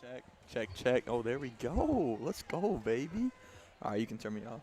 Check, check, check. Oh, there we go. Let's go, baby. All right, you can turn me off.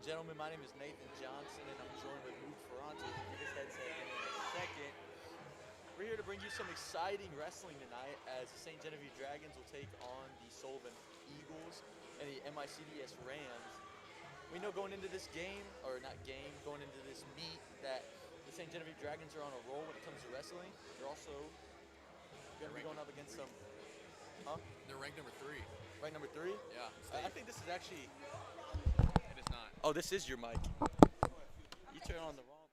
gentlemen, my name is Nathan Johnson, and I'm joined with Luke Ferranti. We'll get his headset in a second. We're here to bring you some exciting wrestling tonight as the St. Genevieve Dragons will take on the Sullivan Eagles and the MICDS Rams. We know going into this game, or not game, going into this meet, that the St. Genevieve Dragons are on a roll when it comes to wrestling. They're also going to be going up against some, They're ranked number 3. right, number 3? Yeah. I think this is actually, It is not. oh, this is your mic. You turn on the wrong.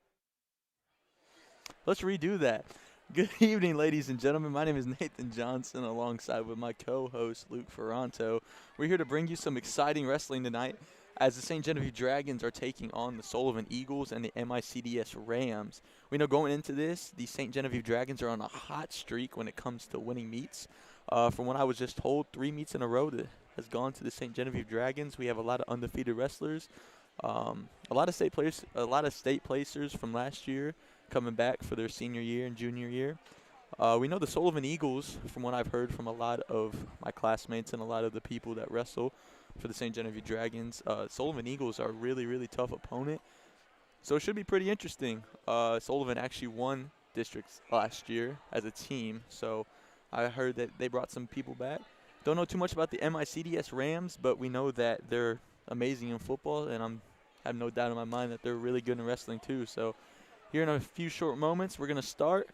Let's redo that. Good evening, ladies and gentlemen. My name is Nathan Johnson, alongside with my co-host Luke Ferranto. We're here to bring you some exciting wrestling tonight, as the St. Genevieve Dragons are taking on the Sullivan Eagles and the MICDS Rams. We know going into this, the St. Genevieve Dragons are on a hot streak when it comes to winning meets. From what I was just told, 3 meets in a row that has gone to the St. Genevieve Dragons. We have a lot of undefeated wrestlers, a lot of state placers from last year coming back for their senior year and junior year. We know the Sullivan Eagles, from what I've heard from a lot of my classmates and a lot of the people that wrestle for the St. Genevieve Dragons, Sullivan Eagles are a really, really tough opponent. So it should be pretty interesting. Sullivan actually won districts last year as a team, so I heard that they brought some people back. Don't know too much about the MICDS Rams, but we know that they're amazing in football, and I have no doubt in my mind that they're really good in wrestling too. So here in a few short moments, we're going to start.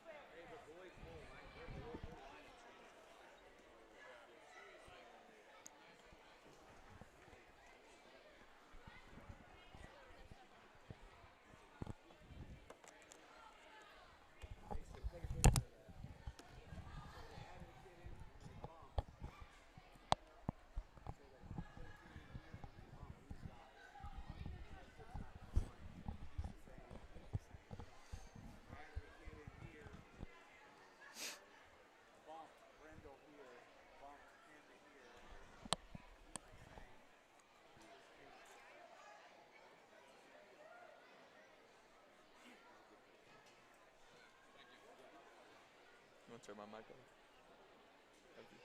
I'm going to turn my mic on. Thank you.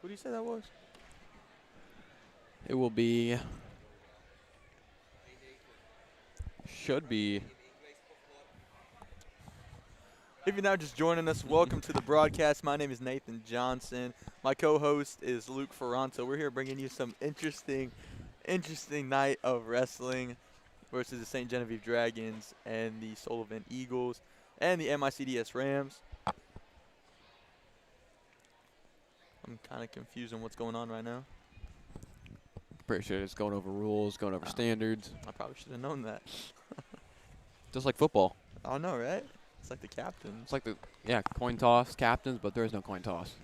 Who do you say that was? It will be. Should be. If you're now just joining us, welcome to the broadcast. My name is Nathan Johnson. My co-host is Luke Ferranto. We're here bringing you some interesting night of wrestling versus the St. Genevieve Dragons and the Sullivan Eagles and the MICDS Rams. I'm kind of confused on what's going on right now. Pretty sure it's going over rules, going over standards. I probably should have known that. Just like football. I know, right? It's like the captains. It's like coin toss, captains, but there is no coin toss.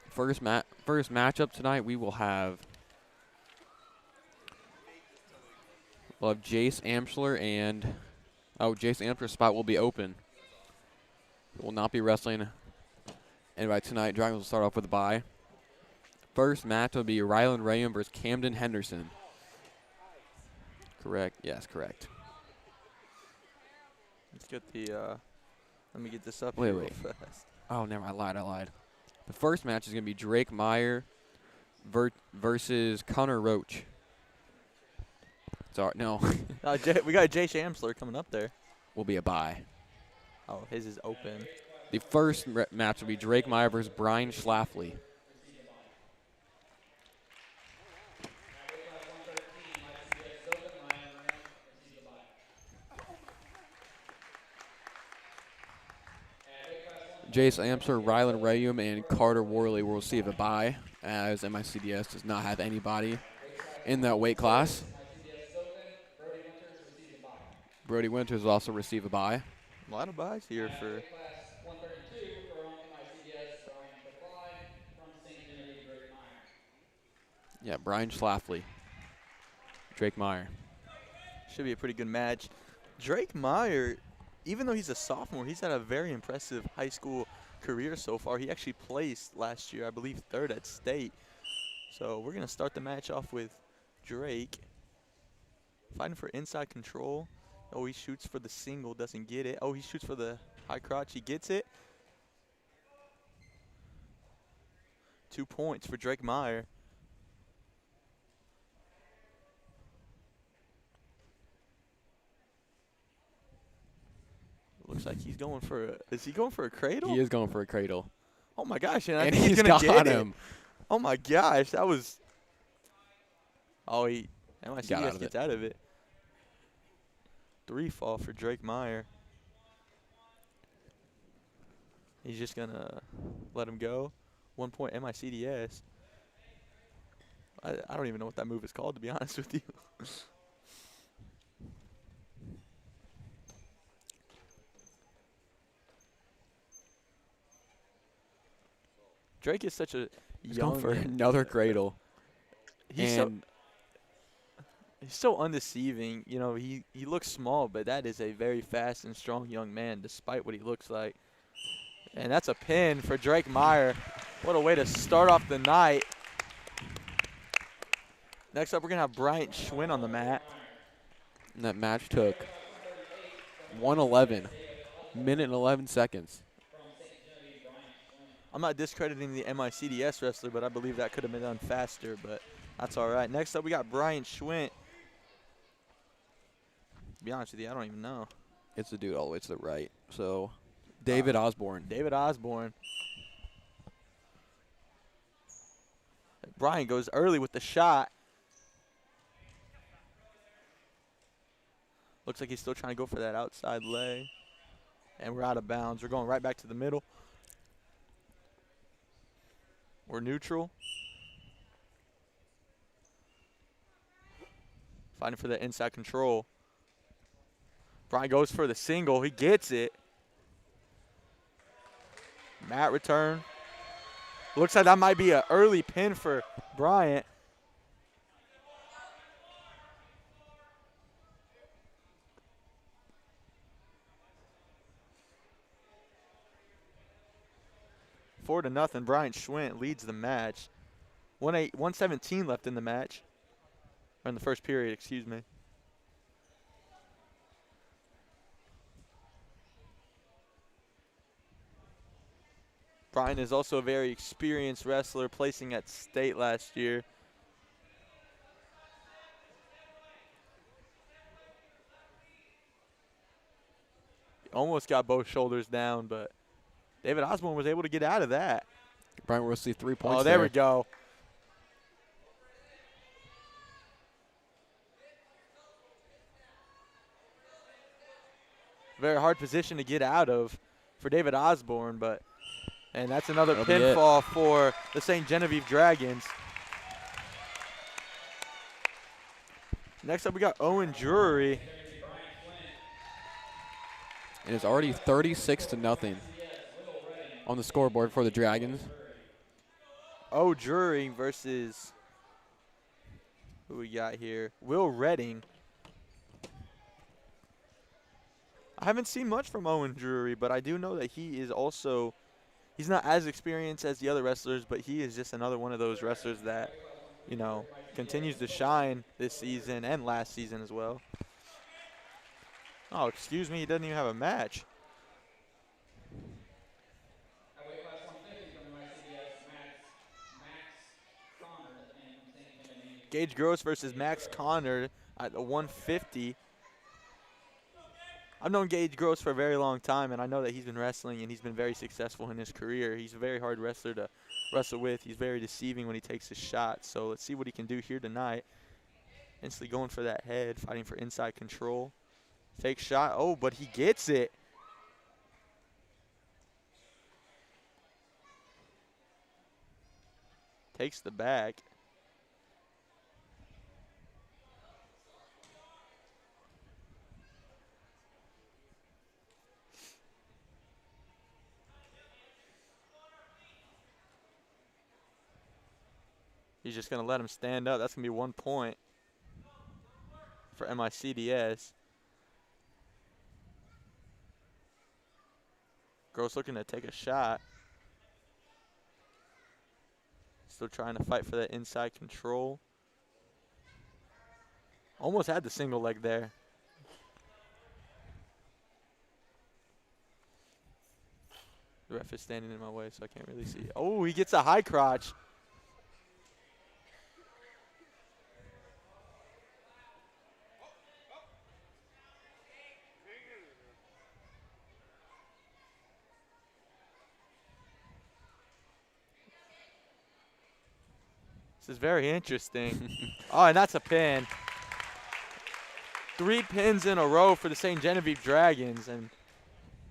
First matchup tonight, we will have Jace Amschler and Jace Amschler's spot will be open. Will not be wrestling. And by tonight, Dragons will start off with a bye. First match will be Rylan Rayum versus Camden Henderson. Correct. Yes, correct. Let's get the. Let me get this up Wait, here real wait. fast. Oh, never. I lied. The first match is going to be Drake Meyer versus Connor Roach. Sorry, no. We got Jay Shamsler coming up there. Will be a bye. Oh, his is open. The first match will be Drake Meyer versus Brian Schlafly. Jace Amser, Rylan Rayum, and Carter Worley will receive a bye, as MICDS does not have anybody in that weight class. Brody Winters will also receive a bye. A lot of buys here for. Yeah, Brian Schlafly. Drake Meyer. Should be a pretty good match. Drake Meyer, even though he's a sophomore, he's had a very impressive high school career so far. He actually placed last year, I believe, third at state. So we're going to start the match off with Drake fighting for inside control. Oh, he shoots for the single, doesn't get it. Oh, he shoots for the high crotch, he gets it. 2 points for Drake Meyer. Looks like he's going for a. Is he going for a cradle? He is going for a cradle. Oh my gosh! And I And think he's gonna got get him. It. Oh my gosh! That was. Oh, Got out MICDS of gets it. out of it. 3 fall for Drake Meyer. He's just gonna let him go. 1 point MICDS. I don't even know what that move is called, to be honest with you. Drake is such a He's young. going for another cradle. He's And so undeceiving. You know, he looks small, but that is a very fast and strong young man, despite what he looks like. And that's a pin for Drake Meyer. What a way to start off the night. Next up, we're going to have Bryant Schwinn on the mat. and that match took 1:11, minute and 11 seconds. I'm not discrediting the MICDS wrestler, but I believe that could have been done faster, but that's all right. Next up, we got Bryant Schwinn. To be honest with you, I don't even know. It's the dude all the way to the right. So, David Osborne. David Osborne. Bryant goes early with the shot. Looks like he's still trying to go for that outside leg. And we're out of bounds. We're going right back to the middle. We're neutral. Fighting for the inside control. Bryant goes for the single. He gets it. Mat return. Looks like that might be an early pin for Bryant. Four to nothing. Bryant Schwinn leads the match. 1:17 left in the match. Or in the first period, excuse me. Brian is also a very experienced wrestler, placing at state last year. Almost got both shoulders down, but David Osborne was able to get out of that. Brian will see 3 points. Oh, there we go. Very hard position to get out of for David Osborne, and that's another That'll be pinfall for the St. Genevieve Dragons. Next up, we got Owen Drury. And it's already 36-0 on the scoreboard for the Dragons. O. Drury versus, who we got here? Will Redding. I haven't seen much from Owen Drury, but I do know that he is also, he's not as experienced as the other wrestlers, but he is just another one of those wrestlers that, you know, continues to shine this season and last season as well. Oh, excuse me, he doesn't even have a match. Gage Gross versus Max Connor at the 150. I've known Gage Gross for a very long time, and I know that he's been wrestling and he's been very successful in his career. He's a very hard wrestler to wrestle with. He's very deceiving when he takes his shot. So let's see what he can do here tonight. Instantly going for that head, fighting for inside control. Fake shot. Oh, but he gets it. Takes the back. He's just going to let him stand up. That's going to be 1 point for MICDS. Gross looking to take a shot. Still trying to fight for that inside control. Almost had the single leg there. The ref is standing in my way, so I can't really see. Oh, he gets a high crotch. This is very interesting. Oh, and that's a pin. 3 pins in a row for the St. Genevieve Dragons, and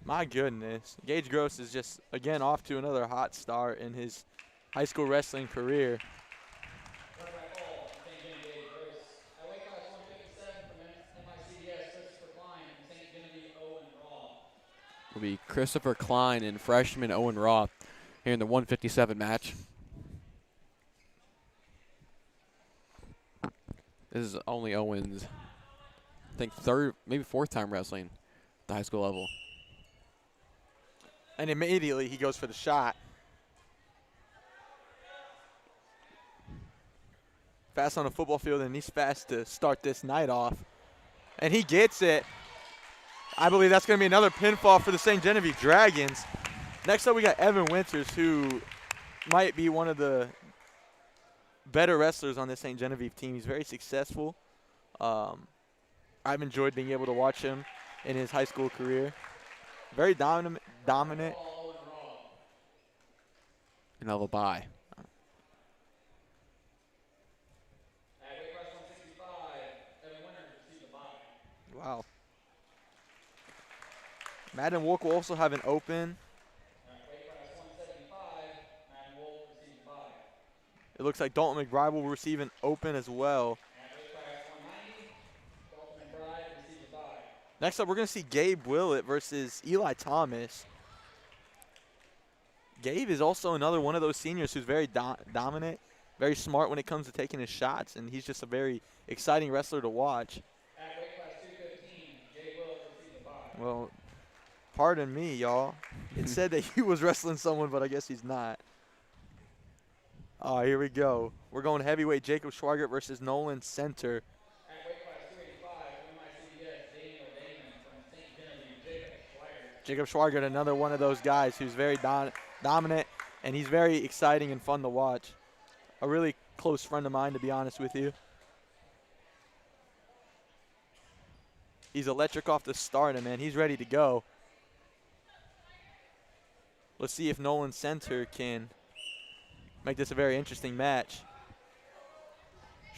my goodness. Gage Gross is just, again, off to another hot start in his high school wrestling career. Will be Christopher Klein and freshman Owen Roth here in the 157 match. This is only Owen's, I think, third, maybe fourth time wrestling at the high school level. And immediately he goes for the shot. Fast on a football field, and he's fast to start this night off. And he gets it. I believe that's going to be another pinfall for the St. Genevieve Dragons. Next up, we got Evan Winters, who might be one of the better wrestlers on the St. Genevieve team. He's very successful. I've enjoyed being able to watch him in his high school career. Very dominant. Another bye. Wow. Madden Wolk will also have an open. It looks like Dalton McBride will receive an open as well. Next up, we're going to see Gabe Willett versus Eli Thomas. Gabe is also another one of those seniors who's very dominant, very smart when it comes to taking his shots, and he's just a very exciting wrestler to watch. Well, pardon me, y'all. It said that he was wrestling someone, but I guess he's not. Oh, here we go. We're going heavyweight Jacob Schweigert versus Nolan Center. Jacob Schweigert, another one of those guys who's very dominant, and he's very exciting and fun to watch. A really close friend of mine, to be honest with you. He's electric off the start, and man, he's ready to go. Let's see if Nolan Center can make this a very interesting match.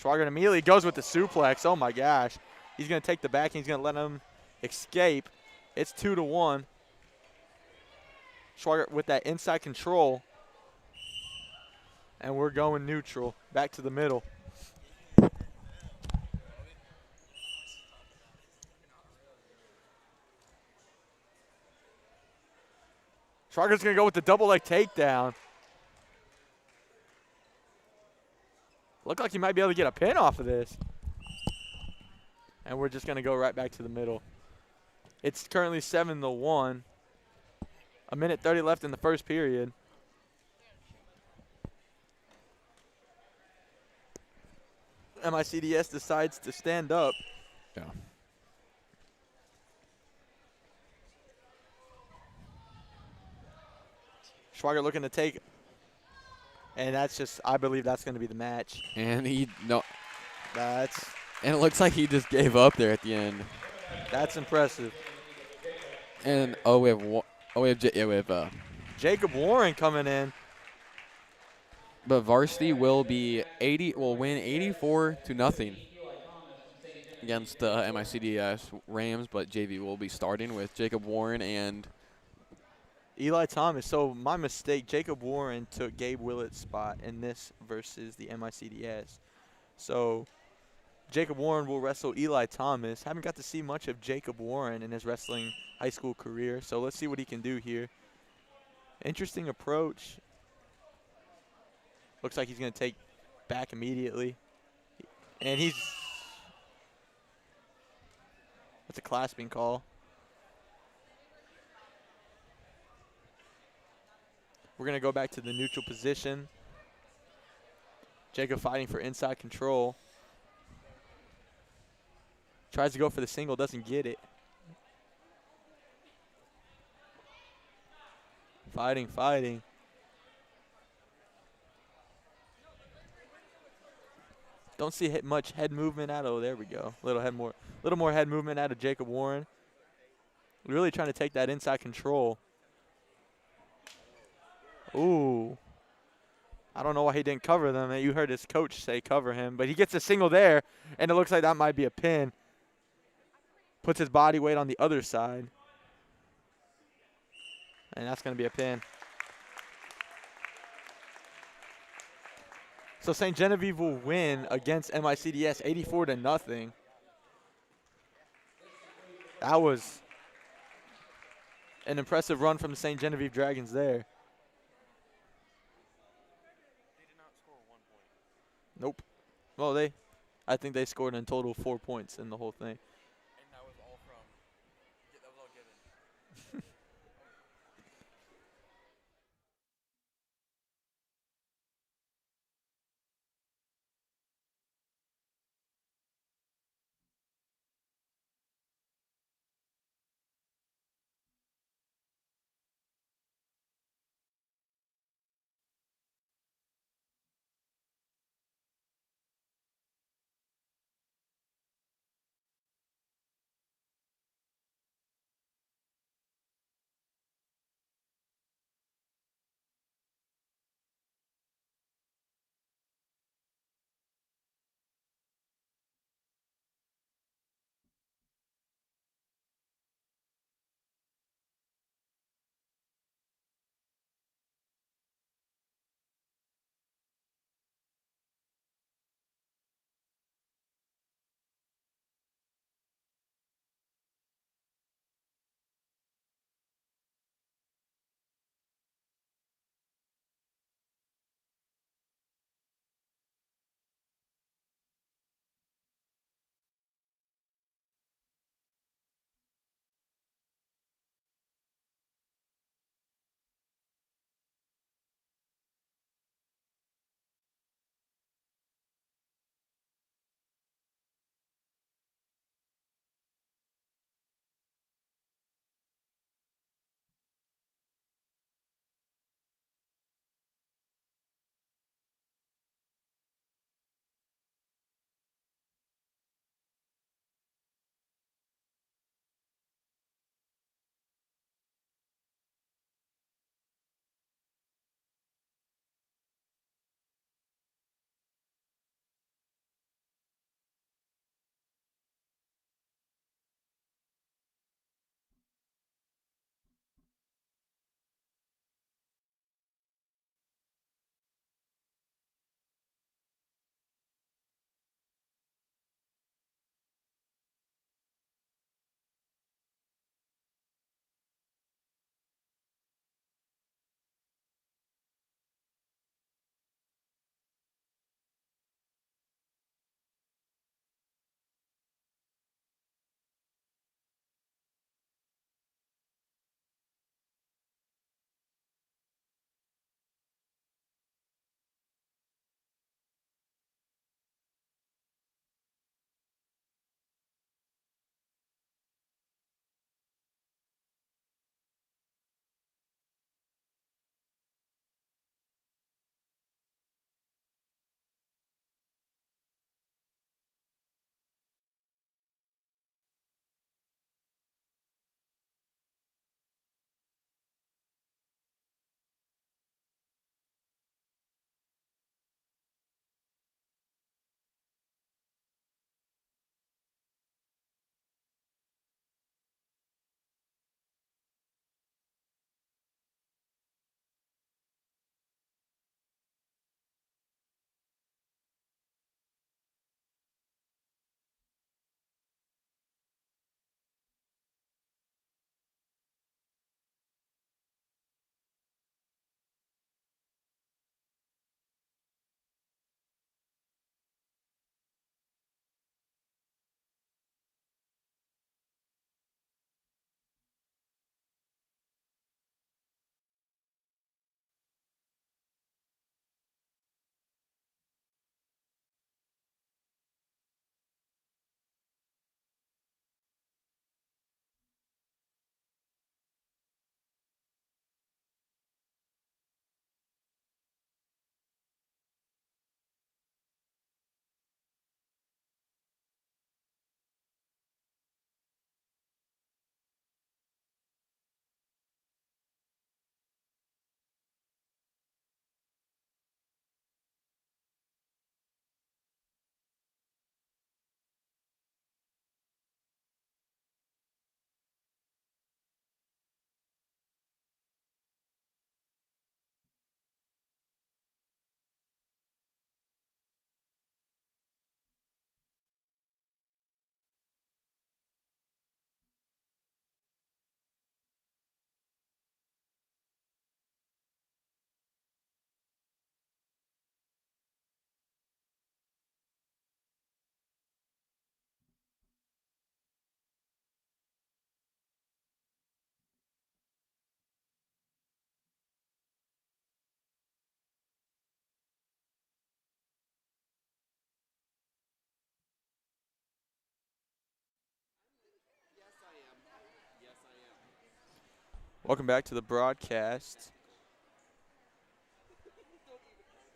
Schwager immediately goes with the suplex. Oh my gosh. He's going to take the back and he's going to let him escape. It's 2-1. Schwager with that inside control. And we're going neutral. Back to the middle. Schwager's going to go with the double leg takedown. Look like he might be able to get a pin off of this. And we're just going to go right back to the middle. It's currently 7-1. A minute 30 left in the first period. MICDS decides to stand up. Yeah. Schwager looking to take. And that's just, I believe that's going to be the match. And and it looks like he just gave up there at the end. That's impressive. And we have Jacob Warren coming in. but Varsity will win 84-0 against the MICDS Rams, but JV will be starting with Jacob Warren and Eli Thomas. So my mistake, Jacob Warren took Gabe Willett's spot in this versus the MICDS. So Jacob Warren will wrestle Eli Thomas. Haven't got to see much of Jacob Warren in his wrestling high school career, so let's see what he can do here. Interesting approach. Looks like he's going to take back immediately. And that's a clasping call. We're going to go back to the neutral position. Jacob fighting for inside control. Tries to go for the single, doesn't get it. Fighting. Don't see much head movement out of. There we go. Little more head movement out of Jacob Warren. Really trying to take that inside control. Ooh. I don't know why he didn't cover them. You heard his coach say cover him, but he gets a single there, and it looks like that might be a pin. Puts his body weight on the other side. And that's going to be a pin. So St. Genevieve will win against MICDS 84-0. That was an impressive run from the St. Genevieve Dragons there. They did not score 1 point. Nope. Well, I think they scored in total 4 points in the whole thing. Welcome back to the broadcast.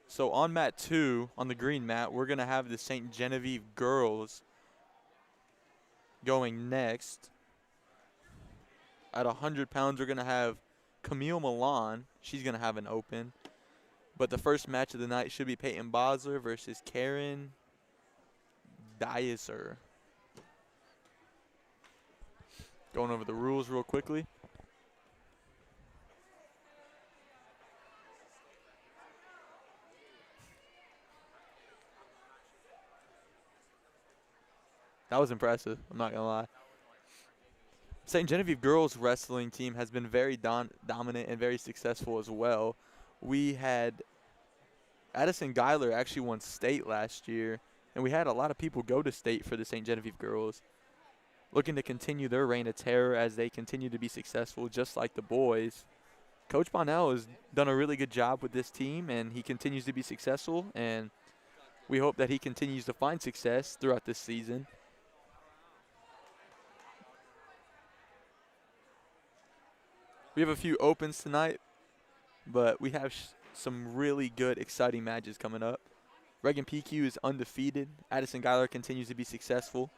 So on mat 2, on the green mat, we're going to have the St. Genevieve girls going next. At 100 pounds, we're going to have Camille Milan. She's going to have an open. But the first match of the night should be Peyton Bosler versus Karen Dieser. Going over the rules real quickly. That was impressive, I'm not going to lie. St. Genevieve girls wrestling team has been very dominant and very successful as well. We had Addison Geiler actually won state last year, and we had a lot of people go to state for the St. Genevieve girls, looking to continue their reign of terror as they continue to be successful just like the boys. Coach Bonnell has done a really good job with this team, and he continues to be successful, and we hope that he continues to find success throughout this season. We have a few opens tonight, but we have some really good, exciting matches coming up. Reagan PQ is undefeated. Addison Geiler continues to be successful.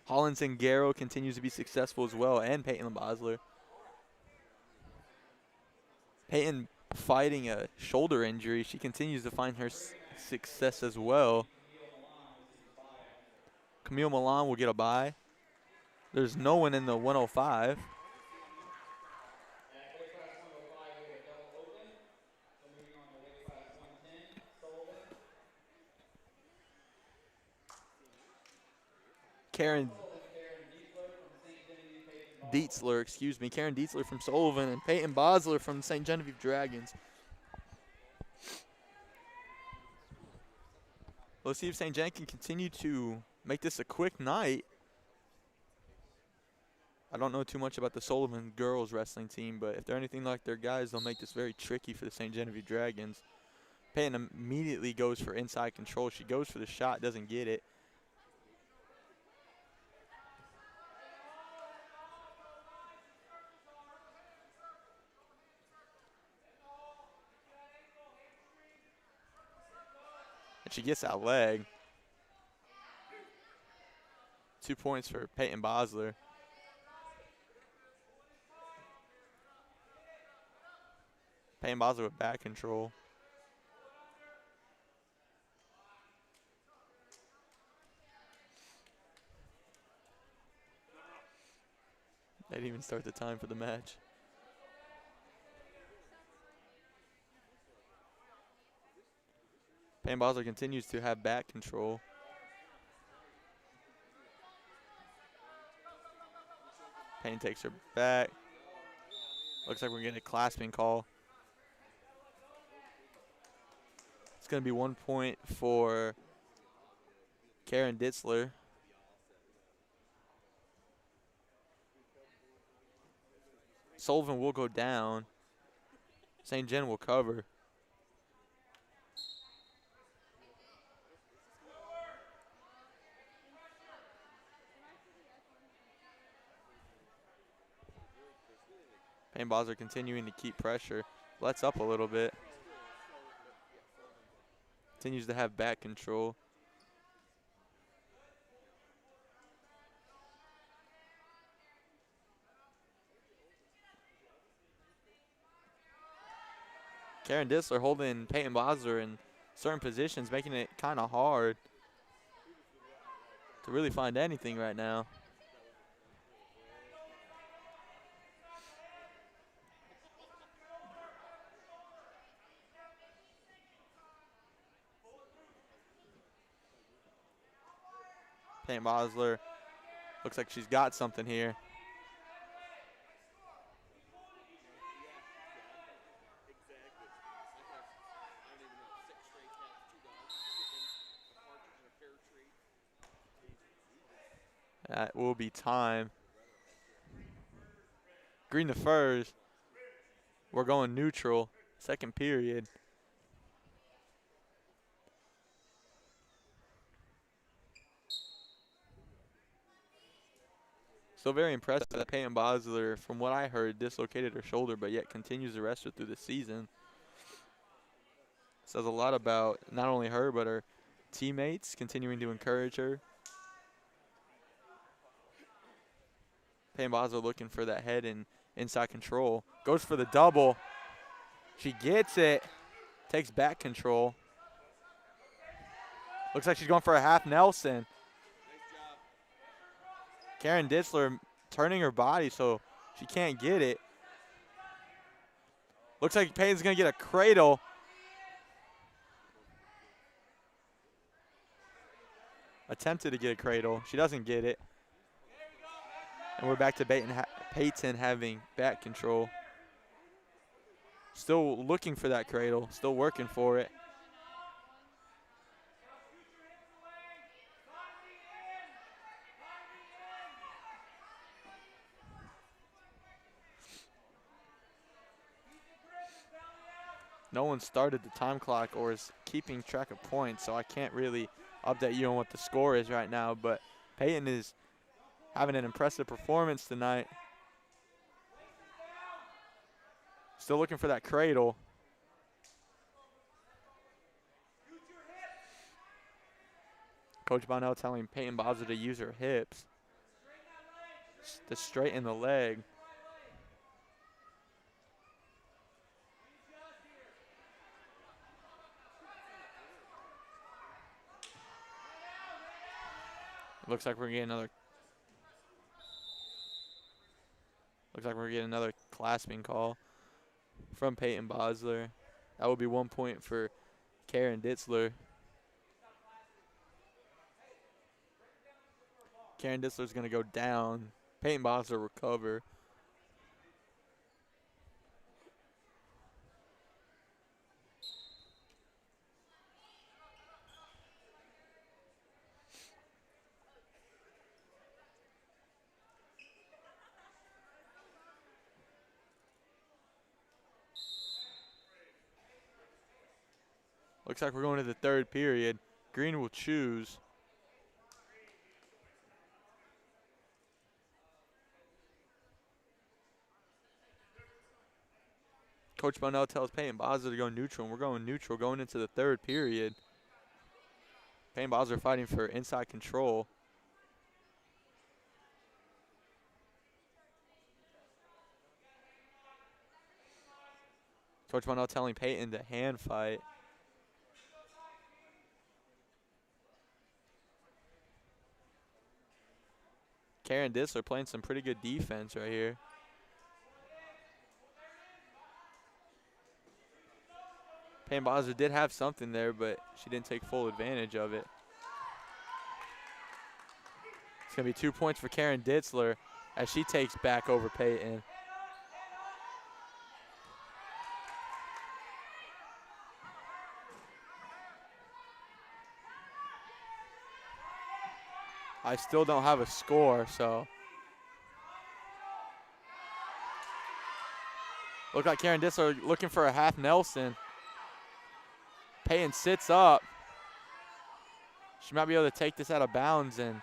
Hollins and Garrow continues to be successful as well, and Peyton Bosler. Peyton fighting a shoulder injury. She continues to find her success as well. Camille Milan will get a bye. There's no one in the 105. Karen Dietzler from Sullivan, and Peyton Bosler from St. Genevieve Dragons. Let's see if St. Gen can continue to make this a quick night. I don't know too much about the Sullivan girls wrestling team, but if they're anything like their guys, they'll make this very tricky for the St. Genevieve Dragons. Peyton immediately goes for inside control. She goes for the shot, doesn't get it. And she gets that leg. 2 points for Peyton Bosler. Peyton Bosler with back control. They didn't even start the time for the match. Peyton Bosler continues to have back control. Payne takes her back. Looks like we're getting a clasping call. It's going to be 1 point for Karen Ditzler. Sullivan will go down. St. Gen will cover. Payne Bosler continuing to keep pressure. Lets up a little bit. Continues to have back control. Karen Ditzler holding Peyton Bosler in certain positions, making it kind of hard to really find anything right now. Peyton Bosler looks like she's got something here. That will be time. Green to first. We're going neutral. Second period. Still very impressive that Peyton Bosler, from what I heard, dislocated her shoulder, but yet continues to rest her through the season. Says a lot about not only her, but her teammates continuing to encourage her. Peyton Bosler looking for that head and inside control. Goes for the double. She gets it. Takes back control. Looks like she's going for a half Nelson. Karen Ditzler turning her body so she can't get it. Looks like Peyton's going to get a cradle. Attempted to get a cradle. She doesn't get it. And we're back to Peyton having back control. Still looking for that cradle. Still working for it. No one started the time clock or is keeping track of points, so I can't really update you on what the score is right now. But Peyton is having an impressive performance tonight. Still looking for that cradle. Coach Bonnell telling Peyton Bosler to use her hips to straighten the leg. Looks like we're getting another clasping call from Peyton Bosler. That would be 1 point for Karen Ditzler. Karen Ditzler's going to go down. Peyton Bosler recover. Looks like we're going to the third period. Green will choose. Coach Bonnell tells Peyton Bosler to go neutral, and we're going neutral going into the third period. Peyton Bosler fighting for inside control. Coach Bonnell telling Peyton to hand fight. Karen Ditzler playing some pretty good defense right here. Peyton Bosler did have something there, but she didn't take full advantage of it. It's going to be 2 points for Karen Ditzler as she takes back over Peyton. I still don't have a score, so. Look like Karen Ditzler looking for a half Nelson. Peyton sits up. She might be able to take this out of bounds and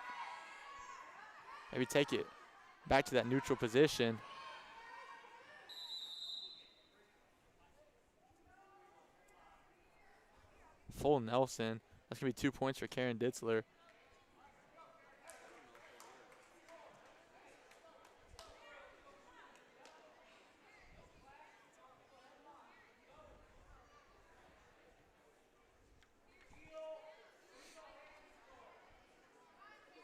maybe take it back to that neutral position. Full Nelson. That's going to be 2 points for Karen Ditzler.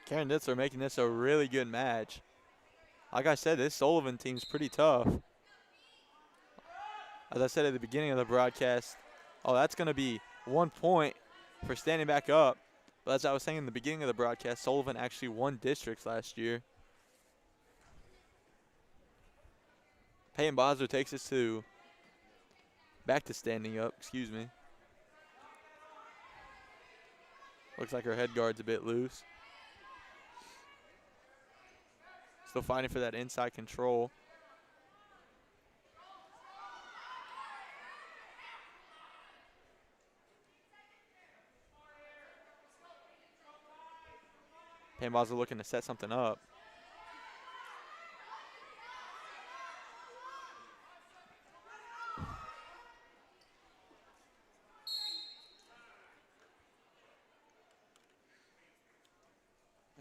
Karen Ditzler making this a really good match. Like I said, this Sullivan team's pretty tough. As I said at the beginning of the broadcast, that's going to be 1 point for standing back up. But as I was saying in the beginning of the broadcast, Sullivan actually won districts last year. Peyton Bosler takes us back to standing up, excuse me. Looks like her head guard's a bit loose. Still fighting for that inside control. Peyton Bosler looking to set something up.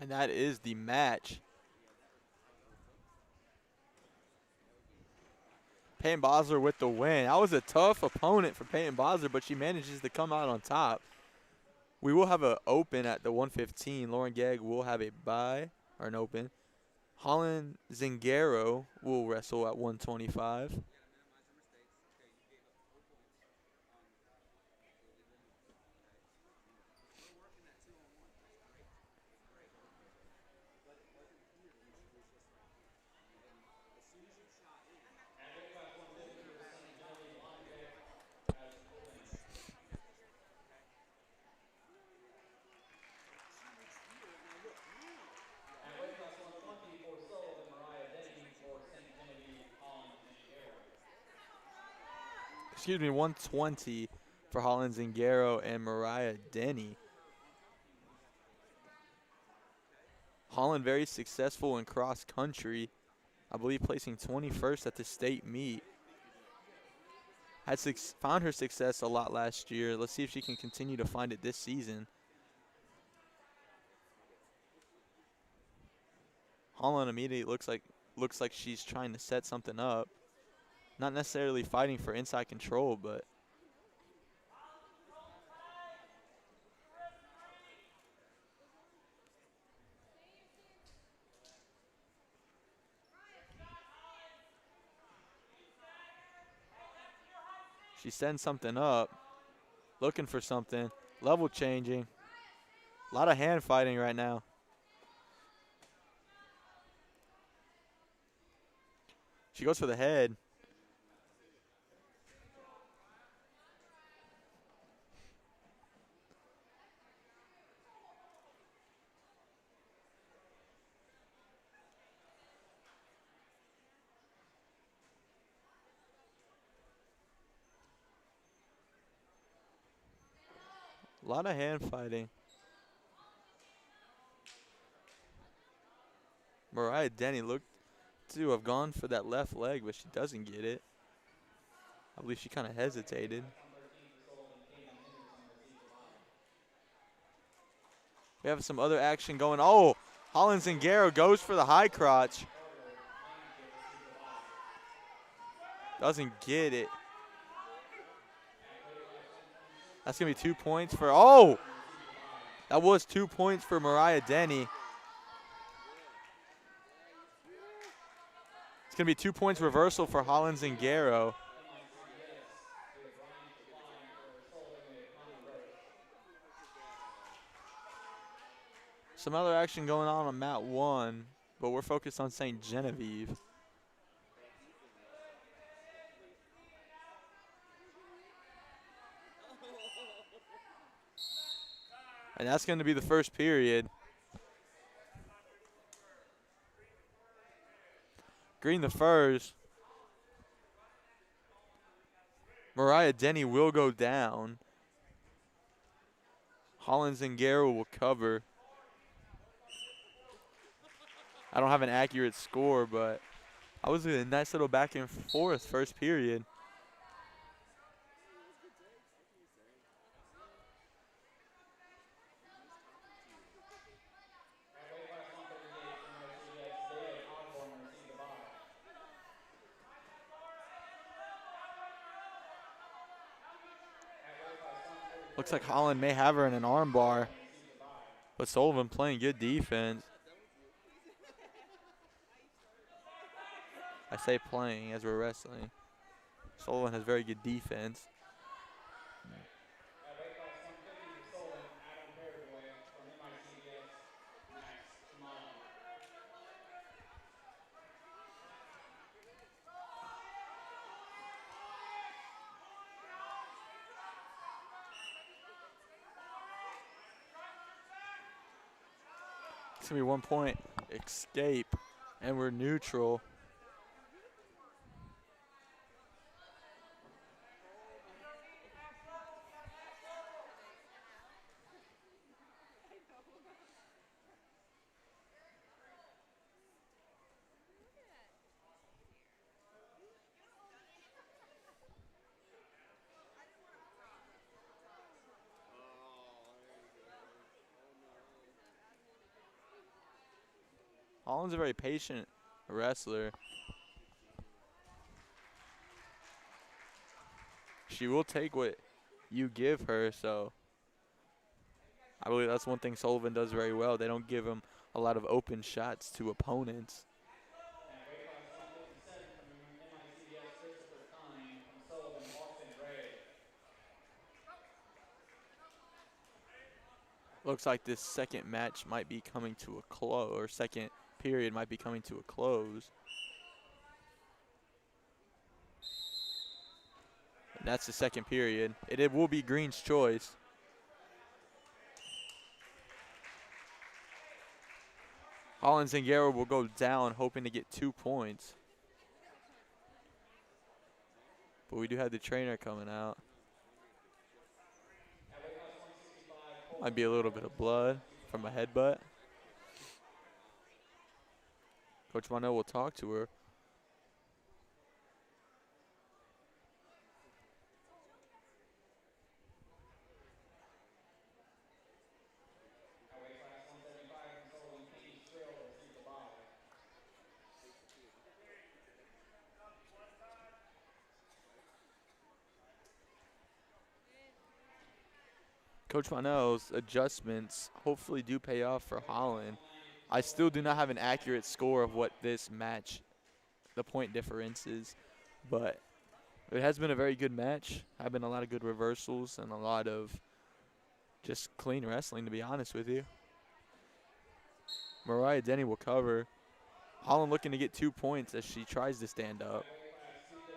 And that is the match. Peyton Bosler with the win. That was a tough opponent for Peyton Bosler, but she manages to come out on top. We will have an open at the 115. Lauren Gegg will have a bye, or an open. Holland Zingaro will wrestle at 125. Excuse me, 120 for Holland Zingaro and Mariah Denny. Holland very successful in cross country. I believe placing 21st at the state meet. Found her success a lot last year. Let's see if she can continue to find it this season. Holland immediately looks like she's trying to set something up. Not necessarily fighting for inside control, but she's setting something up. Looking for something. Level changing. A lot of hand fighting right now. She goes for the head. A lot of hand fighting. Mariah Denny looked to have gone for that left leg, but she doesn't get it. I believe she kind of hesitated. We have some other action going. Oh, Holland Zingaro goes for the high crotch. Doesn't get it. That's going to be 2 points for, oh! That was 2 points for Mariah Denny. It's going to be 2 points reversal for Holland Zingaro. Some other action going on mat 1, but we're focused on St. Genevieve. And that's going to be the first period. Green the first. Mariah Denny will go down. Holland Zingaro will cover. I don't have an accurate score, but I was a nice little back and forth first period. Looks like Holland may have her in an arm bar, but Sullivan playing good defense. I say playing as we're wrestling. Sullivan has very good defense. It's going to be 1 point escape, and we're neutral. Holland's a very patient wrestler. She will take what you give her, so I believe that's one thing Sullivan does very well. They don't give him a lot of open shots to opponents. Looks like this second match might be coming to a close, or second period might be coming to a close. And that's the second period. It will be Green's choice. Holland Zingaro will go down hoping to get 2 points. But we do have the trainer coming out. Might be a little bit of blood from a headbutt. Coach Mono will talk to her. Coach Mono's adjustments hopefully do pay off for Holland. I still do not have an accurate score of what this match, the point difference is, but it has been a very good match. Have been a lot of good reversals and a lot of just clean wrestling, to be honest with you. Mariah Denny will cover. Holland looking to get 2 points as she tries to stand up.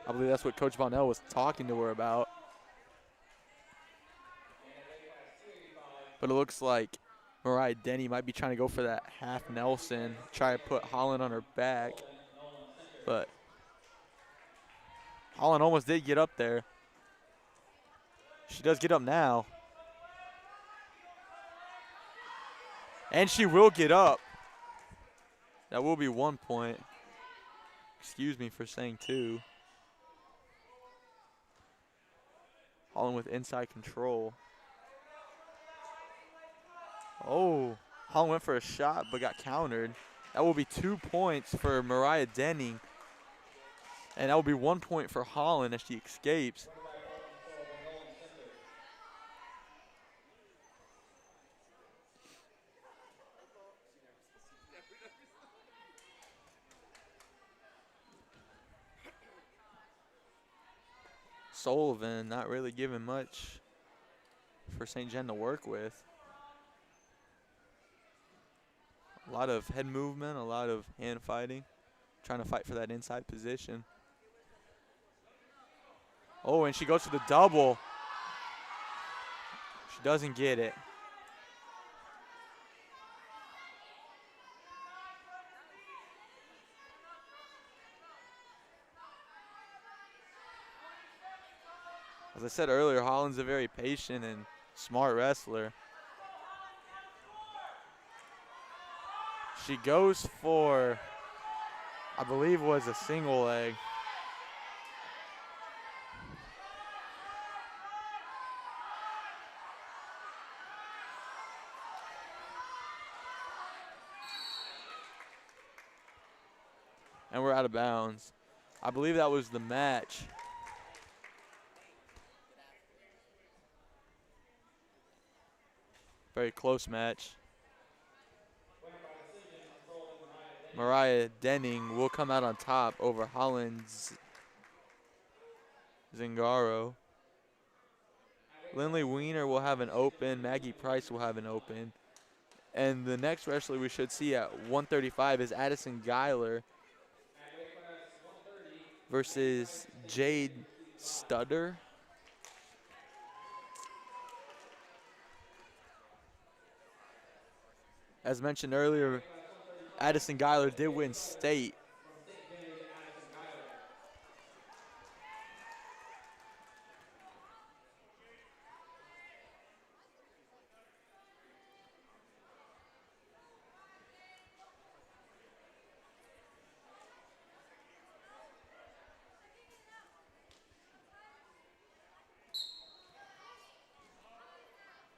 I believe that's what Coach Bonnell was talking to her about. But it looks like Mariah Denny might be trying to go for that half Nelson, try to put Holland on her back. But Holland almost did get up there. She does get up now. And she will get up. That will be 1 point. Excuse me for saying 2. Holland with inside control. Oh, Holland went for a shot but got countered. That will be 2 points for Mariah Denning. And that will be 1 point for Holland as she escapes. Sullivan not really giving much for St. John to work with. A lot of head movement, a lot of hand fighting, trying to fight for that inside position. Oh, and she goes for the double. She doesn't get it. As I said earlier, Holland's a very patient and smart wrestler. She goes for, I believe, was a single leg. And we're out of bounds. I believe that was the match. Very close match. Mariah Denning will come out on top over Holland's Zingaro. Lindley Weiner will have an open. Maggie Price will have an open. And the next wrestler we should see at 135 is Addison Geiler versus Jade Stutter. As mentioned earlier, Addison Geiler did win state.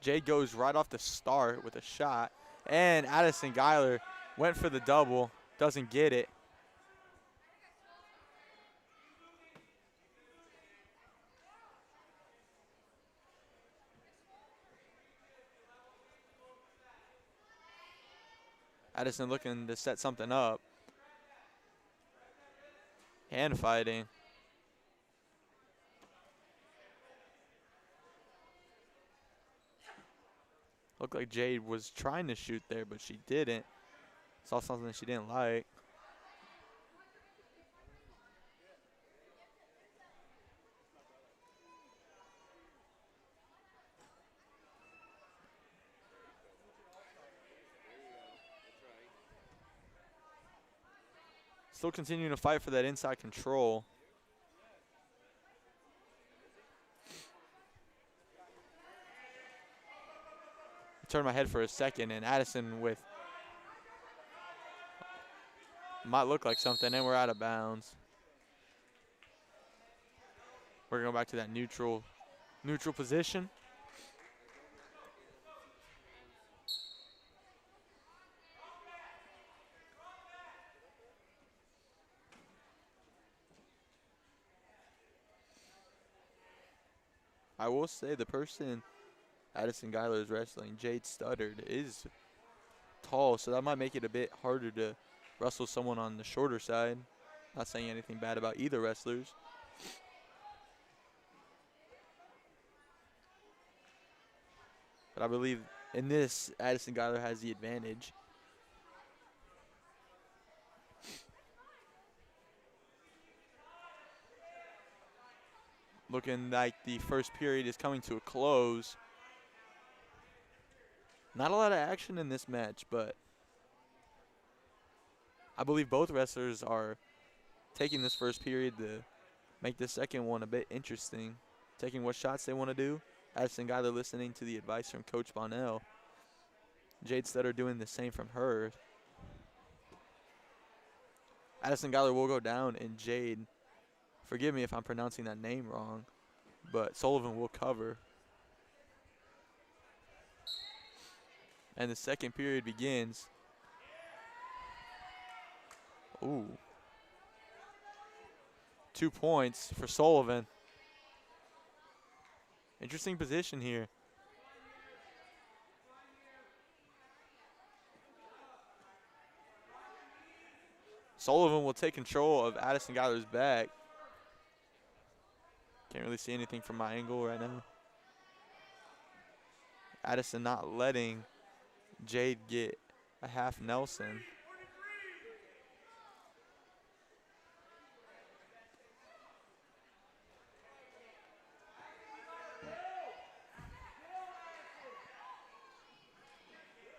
Jade goes right off the start with a shot. And Addison Geiler went for the double. Doesn't get it. Addison looking to set something up. Hand fighting. Looked like Jade was trying to shoot there, but she didn't. Saw something she didn't like. Still continuing to fight for that inside control. I turned my head for a second, and Addison with might look like something, and we're out of bounds. We're going back to that neutral position. I will say the person Addison Geiler is wrestling, Jade Studdard, is tall, so that might make it a bit harder to wrestle someone on the shorter side. Not saying anything bad about either wrestlers. But I believe in this, Addison Geiler has the advantage. Looking like the first period is coming to a close. Not a lot of action in this match, but I believe both wrestlers are taking this first period to make the second one a bit interesting. Taking what shots they want to do. Addison Geiler listening to the advice from Coach Bonnell. Jade Studdard doing the same from her. Addison Geiler will go down, and Jade, forgive me if I'm pronouncing that name wrong, but Sullivan will cover. And the second period begins. Ooh. 2 points for Sullivan. Interesting position here. Sullivan will take control of Addison Geiler's back. Can't really see anything from my angle right now. Addison not letting Jade get a half Nelson.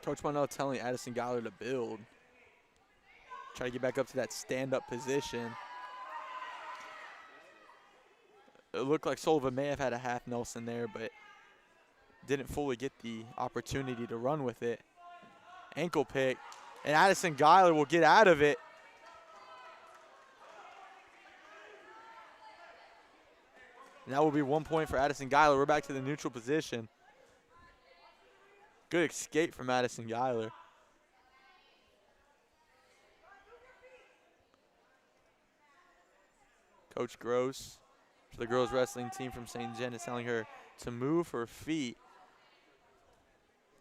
Coach Bonnell telling Addison Geiler to build. Try to get back up to that stand-up position. It looked like Sullivan may have had a half Nelson there, but didn't fully get the opportunity to run with it. Ankle pick, and Addison Geiler will get out of it. And that will be 1 point for Addison Geiler. We're back to the neutral position. Good escape from Addison Geiler. Coach Gross for the girls wrestling team from St. Jen is telling her to move her feet.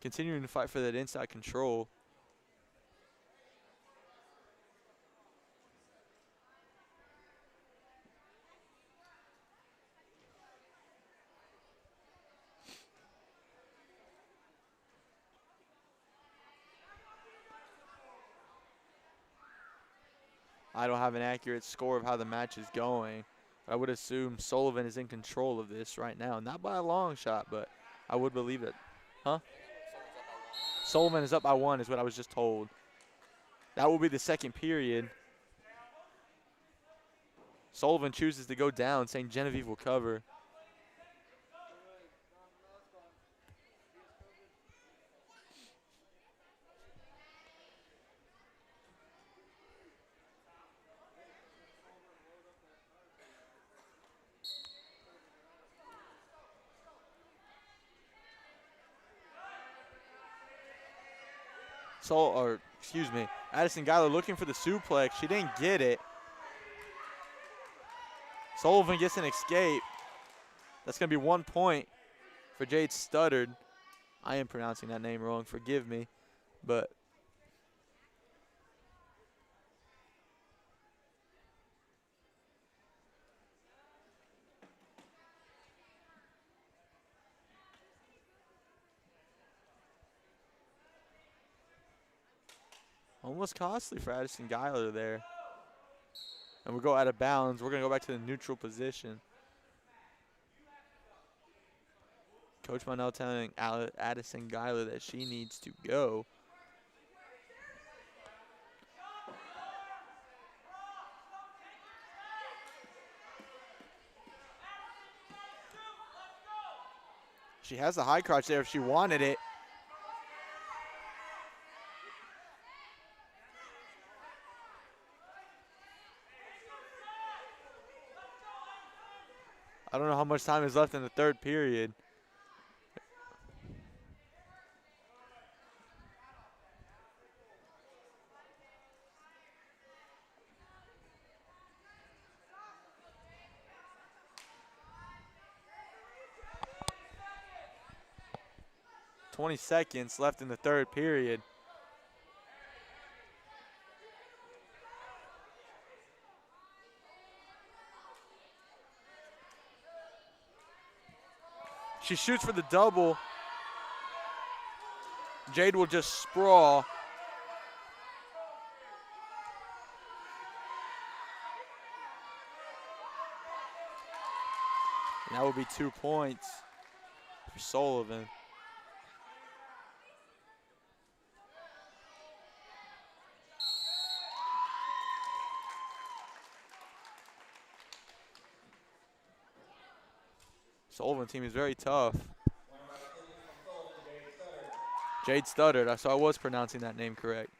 Continuing to fight for that inside control. I don't have an accurate score of how the match is going. I would assume Sullivan is in control of this right now. Not by a long shot, but I would believe it. Huh? Sullivan is up by 1 is what I was just told. That will be the second period. Sullivan chooses to go down, saying Genevieve will cover. Excuse me. Addison Geiler looking for the suplex. She didn't get it. Sullivan gets an escape. That's going to be 1 point for Jade Studdard. I am pronouncing that name wrong. Forgive me. But almost costly for Addison Geiler there. And we'll go out of bounds. We're going to go back to the neutral position. Coach Monell telling Addison Geiler that she needs to go. She has the high crotch there if she wanted it. I don't know how much time is left in the third period. .20 seconds left in the third period. She shoots for the double. Jade will just sprawl. And that will be 2 points for Sullivan. Sullivan team is very tough. Jade Studdard, so I was pronouncing that name correct.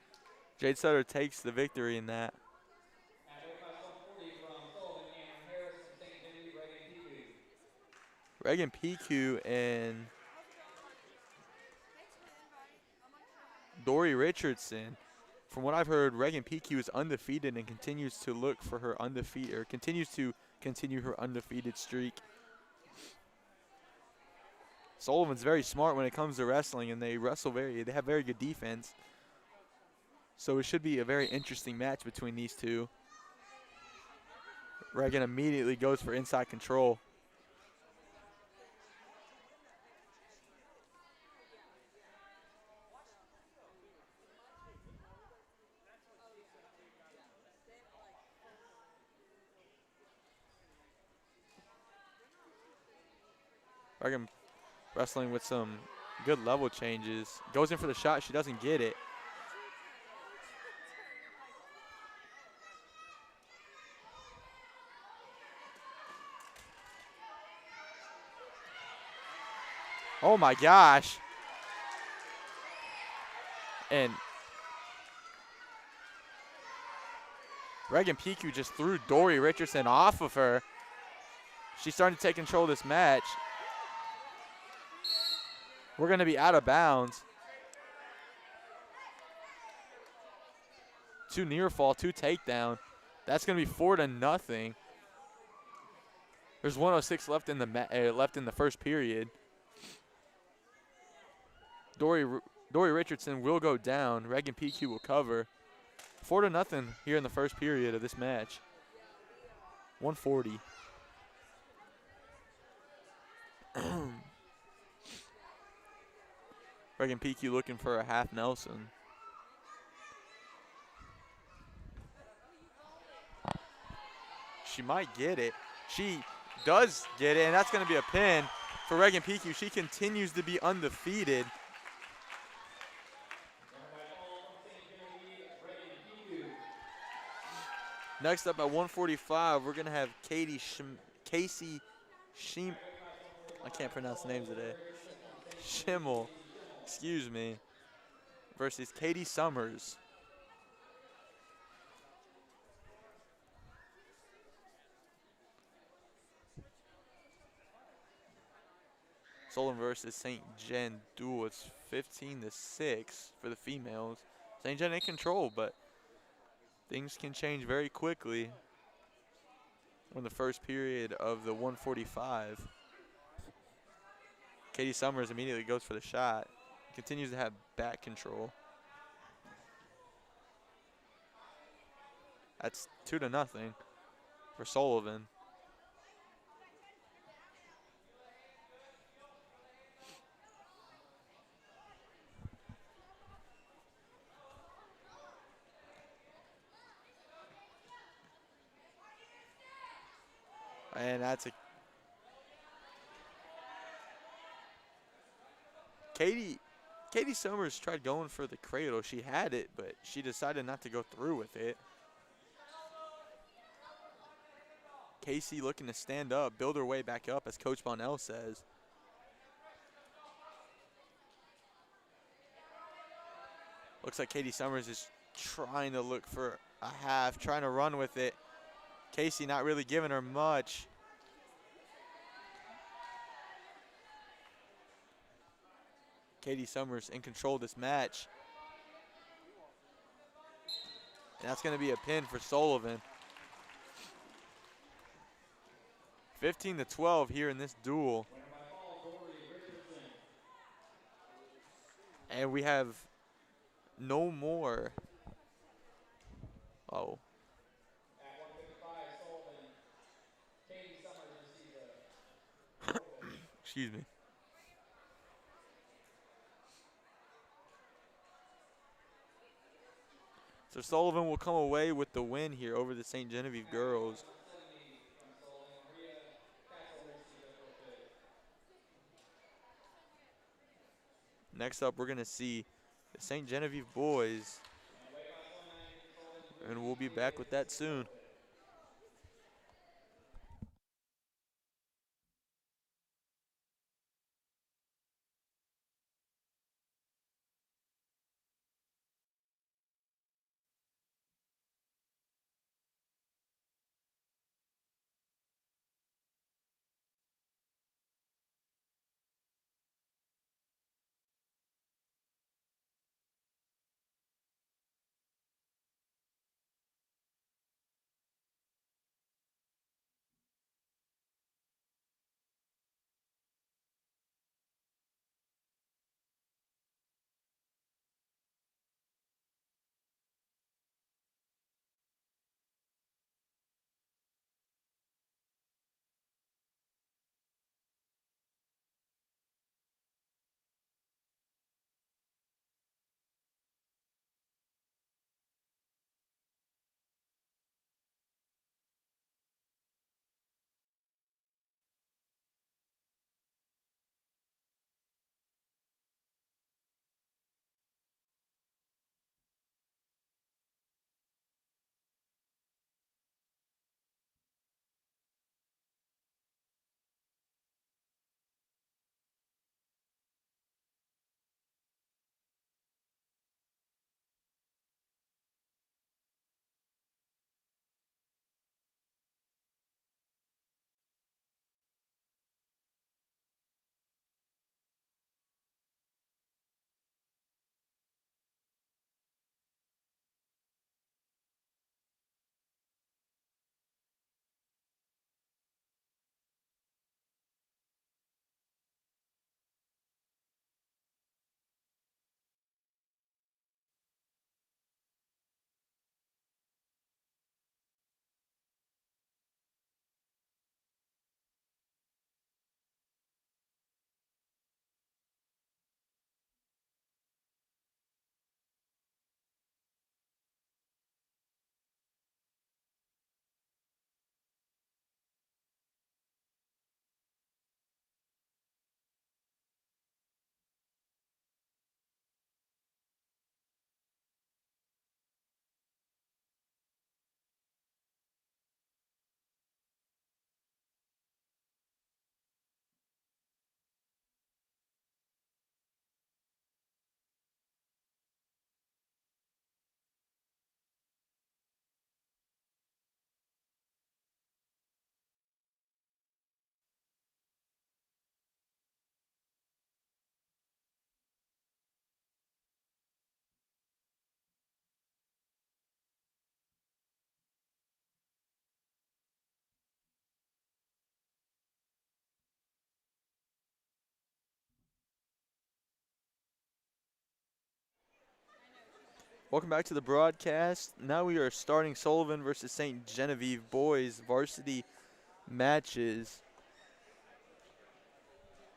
Jade Studdard takes the victory in that. Reagan Piku and Dory Richardson. From what I've heard, Reagan Piku is undefeated and continues to look for her continues to continue her undefeated streak. Sullivan's very smart when it comes to wrestling, and they have very good defense. So it should be a very interesting match between these two. Reagan immediately goes for inside control. Reagan wrestling with some good level changes. Goes in for the shot. She doesn't get it. Oh my gosh. And Reagan Piku just threw Dory Richardson off of her. She's starting to take control of this match. We're going to be out of bounds. 2 near fall, 2 takedown. That's going to be 4-0. There's 1:06 left in the first period. Dory Richardson will go down. Reagan Piku will cover. 4-0 here in the first period of this match. 140. Reagan Piku looking for a half Nelson. She might get it. She does get it, and that's going to be a pin for Reagan Piku. She continues to be undefeated. Next up at 145, we're going to have Casey Shim. I can't pronounce the names today. Schimmel, excuse me, versus Katie Summers. Sullivan versus St. Jen duel. It's 15-6 for the females. St. John in control, but things can change very quickly in the first period of the 145. Katie Summers immediately goes for the shot. Continues to have back control. That's 2-0 for Sullivan. And that's a Katie Summers tried going for the cradle. She had it, but she decided not to go through with it. Casey looking to stand up, build her way back up, as Coach Bonnell says. Looks like Katie Summers is trying to look for a half, trying to run with it. Casey not really giving her much. Katie Summers in control of this match. And that's going to be a pin for Sullivan. 15-12 here in this duel. And we have no more. Oh. Excuse me. So Sullivan will come away with the win here over the St. Genevieve girls. Next up, we're going to see the St. Genevieve boys, and we'll be back with that soon. Welcome back to the broadcast. Now we are starting Sullivan versus St. Genevieve boys varsity matches.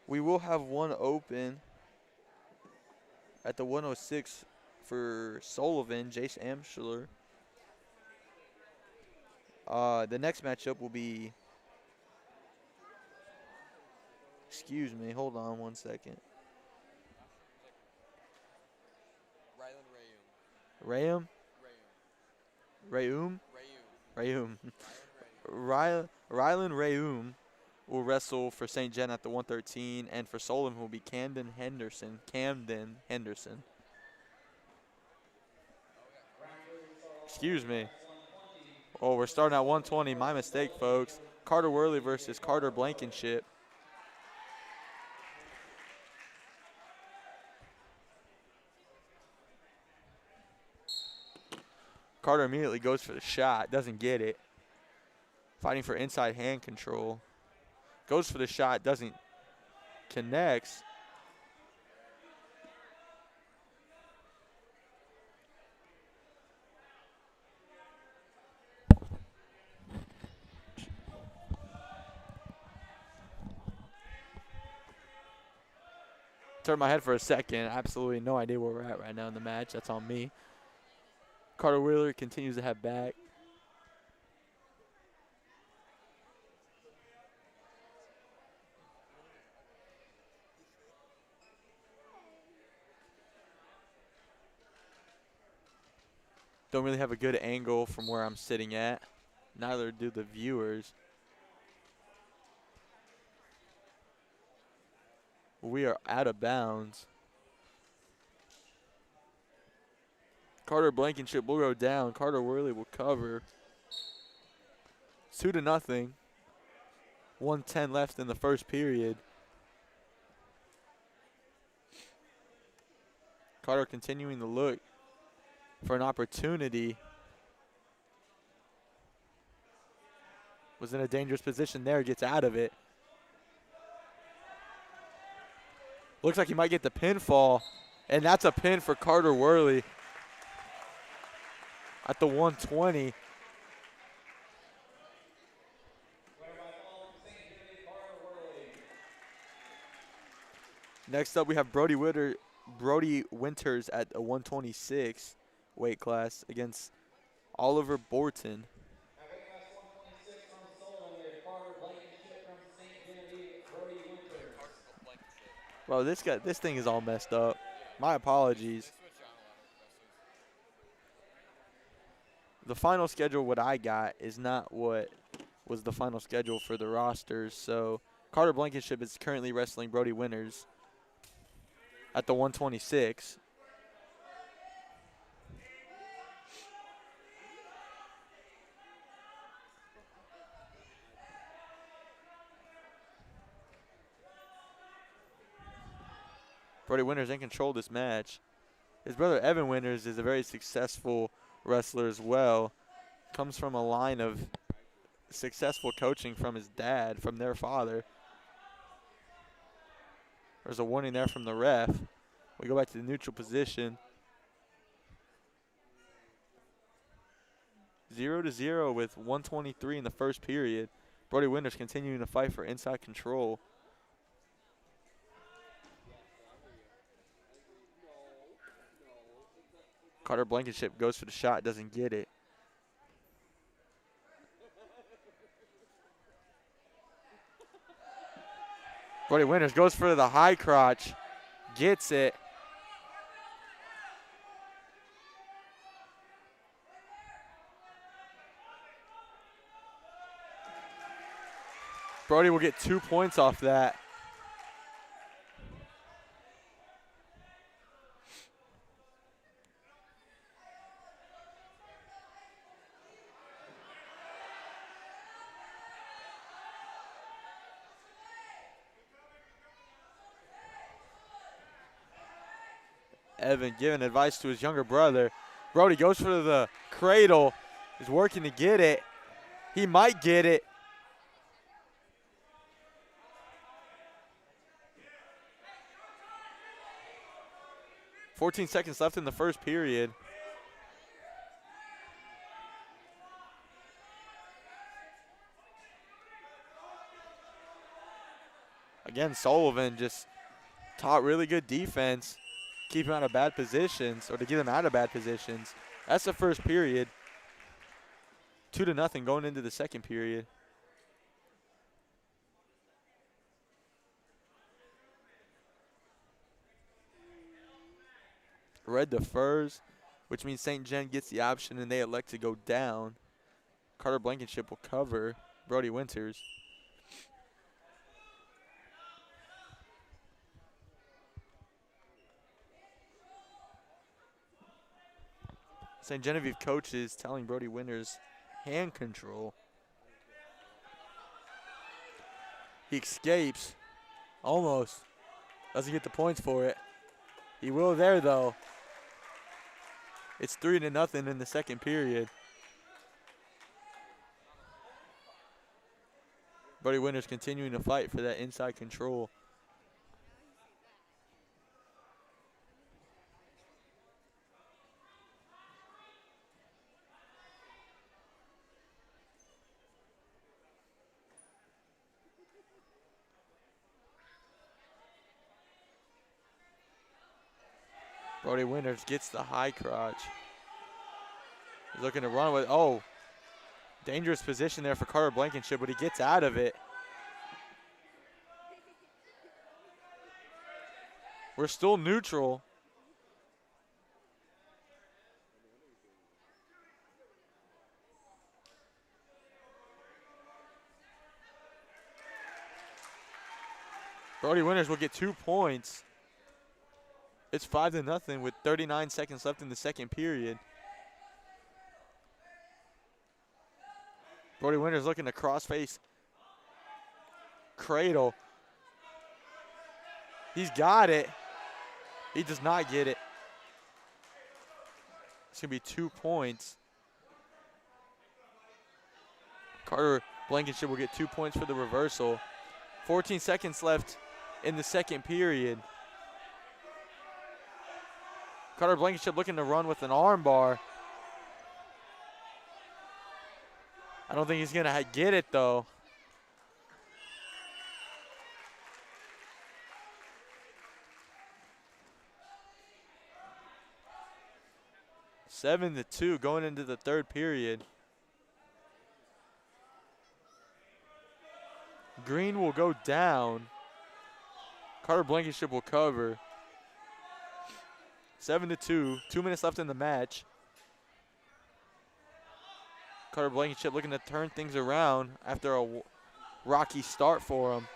We will have one open at the 106 for Sullivan, Jace Amschler. The next matchup will be, excuse me, hold on one second. Rylan Rayum? Rayum? Rayum. Rylan Rayum will wrestle for St. Gen at the 113, and for Sullivan will be Camden Henderson. Excuse me. Oh, we're starting at 120. My mistake, folks. Carter Worley versus Carter Blankenship. Carter immediately goes for the shot, doesn't get it. Fighting for inside hand control. Goes for the shot, doesn't connects. Turned my head for a second. Absolutely no idea where we're at right now in the match. That's on me. Carter Wheeler continues to have back. Don't really have a good angle from where I'm sitting at. Neither do the viewers. We are out of bounds. Carter Blankenship will go down. Carter Worley will cover. 2-0. 1:10 left in the first period. Carter continuing to look for an opportunity. Was in a dangerous position there, gets out of it. Looks like he might get the pinfall, and that's a pin for Carter Worley at the 120. Next up, we have Brody Winters at a 126 weight class against Oliver Borton. Bro, this thing is all messed up. My apologies. The final schedule, what I got, is not what was the final schedule for the rosters. So Carter Blankenship is currently wrestling Brody Winters at the 126. Brody Winters in control of this match. His brother Evan Winters is a very successful wrestler as well. Comes from a line of successful coaching from his dad, from their father. There's a warning there from the ref. We go back to the neutral position. 0-0 with 1:23 in the first period. Brody Winters continuing to fight for inside control. Carter Blankenship goes for the shot, doesn't get it. Brody Winters goes for the high crotch, gets it. Brody will get 2 points off that. Evan giving advice to his younger brother. Brody goes for the cradle. He's working to get it. He might get it. .14 seconds left in the first period. Again, Sullivan just taught really good defense, keep them out of bad positions, or to get them out of bad positions. That's the first period. 2-0 going into the second period. Red defers, which means St. Gen gets the option and they elect to go down. Carter Blankenship will cover Brody Winters. St. Genevieve coaches telling Brody Winters hand control. He escapes. Almost. Doesn't get the points for it. He will there, though. It's 3-0 in the second period. Brody Winters continuing to fight for that inside control. Brody Winters gets the high crotch. He's looking to run with, oh, dangerous position there for Carter Blankenship, but he gets out of it. We're still neutral. Brody Winters will get 2 points. It's 5-0 with 39 seconds left in the second period. Brody Winters looking to cross-face cradle. He's got it. He does not get it. It's going to be 2 points. Carter Blankenship will get 2 points for the reversal. 14 seconds left in the second period. Carter Blankenship looking to run with an arm bar. I don't think he's going to get it, though. Seven to 2 going into the third period. Green will go down. Carter Blankenship will cover. 7 to 2. 2 minutes left in the match. Carter Blankenship looking to turn things around after a rocky start for him.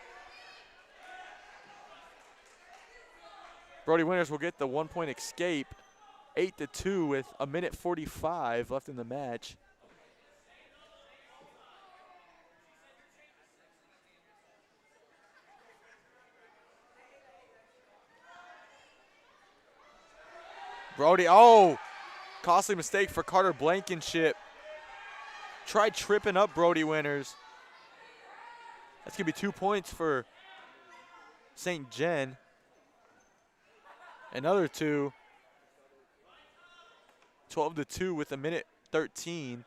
Brody Winters will get the 1 point escape. 8 to 2 with 1:45 left in the match. Brody, oh, costly mistake for Carter Blankenship. Tried tripping up Brody Winters. That's going to be 2 points for St. Gen. Another 2. 12 to 2 with 1:13.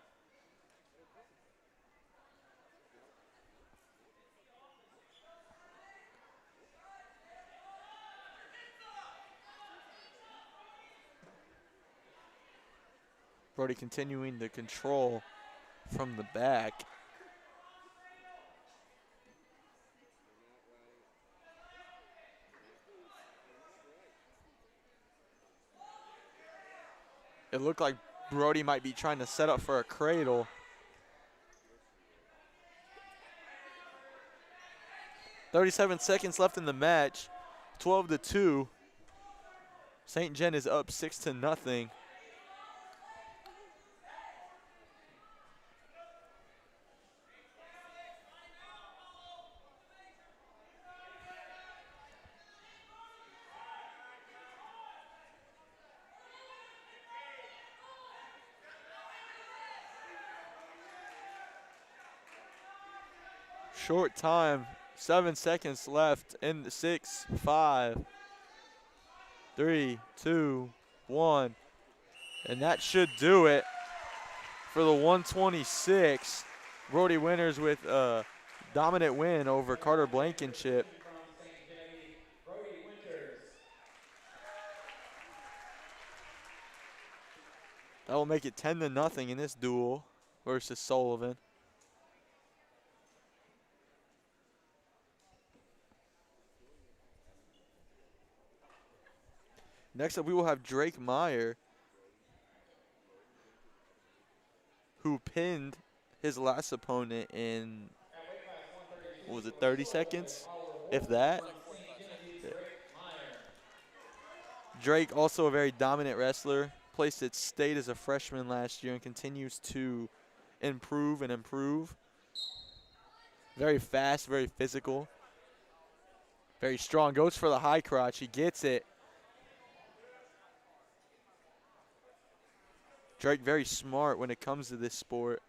Brody continuing to control from the back. It looked like Brody might be trying to set up for a cradle. .37 seconds left in the match. 12 to 2. St. Gen is up 6 to 0. Short time, 7 seconds left in the 6, 5, 3, 2, 1. And that should do it for the 126. Brody Winters with a dominant win over Carter Blankenship. That will make it 10-0 in this duel versus Sullivan. Next up, we will have Drake Meyer, who pinned his last opponent in, what was it, 30 seconds? If that. Drake, also a very dominant wrestler, placed at state as a freshman last year and continues to improve and improve. Very fast, very physical, very strong. Goes for the high crotch. He gets it. Drake very smart when it comes to this sport,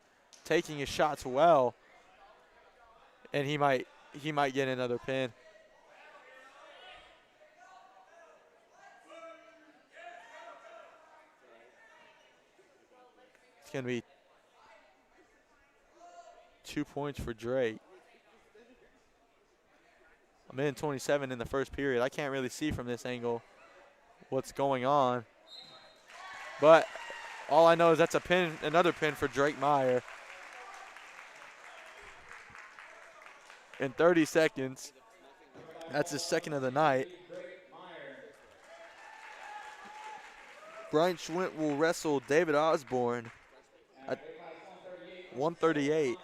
taking his shots well, and he might get another pin. It's going to be 2 points for Drake. A minute 27 in the first period. I can't really see from this angle what's going on, but all I know is that's a pin, another pin for Drake Meyer. In 30 seconds, that's his second of the night. Brian Schwint will wrestle David Osborne at 138.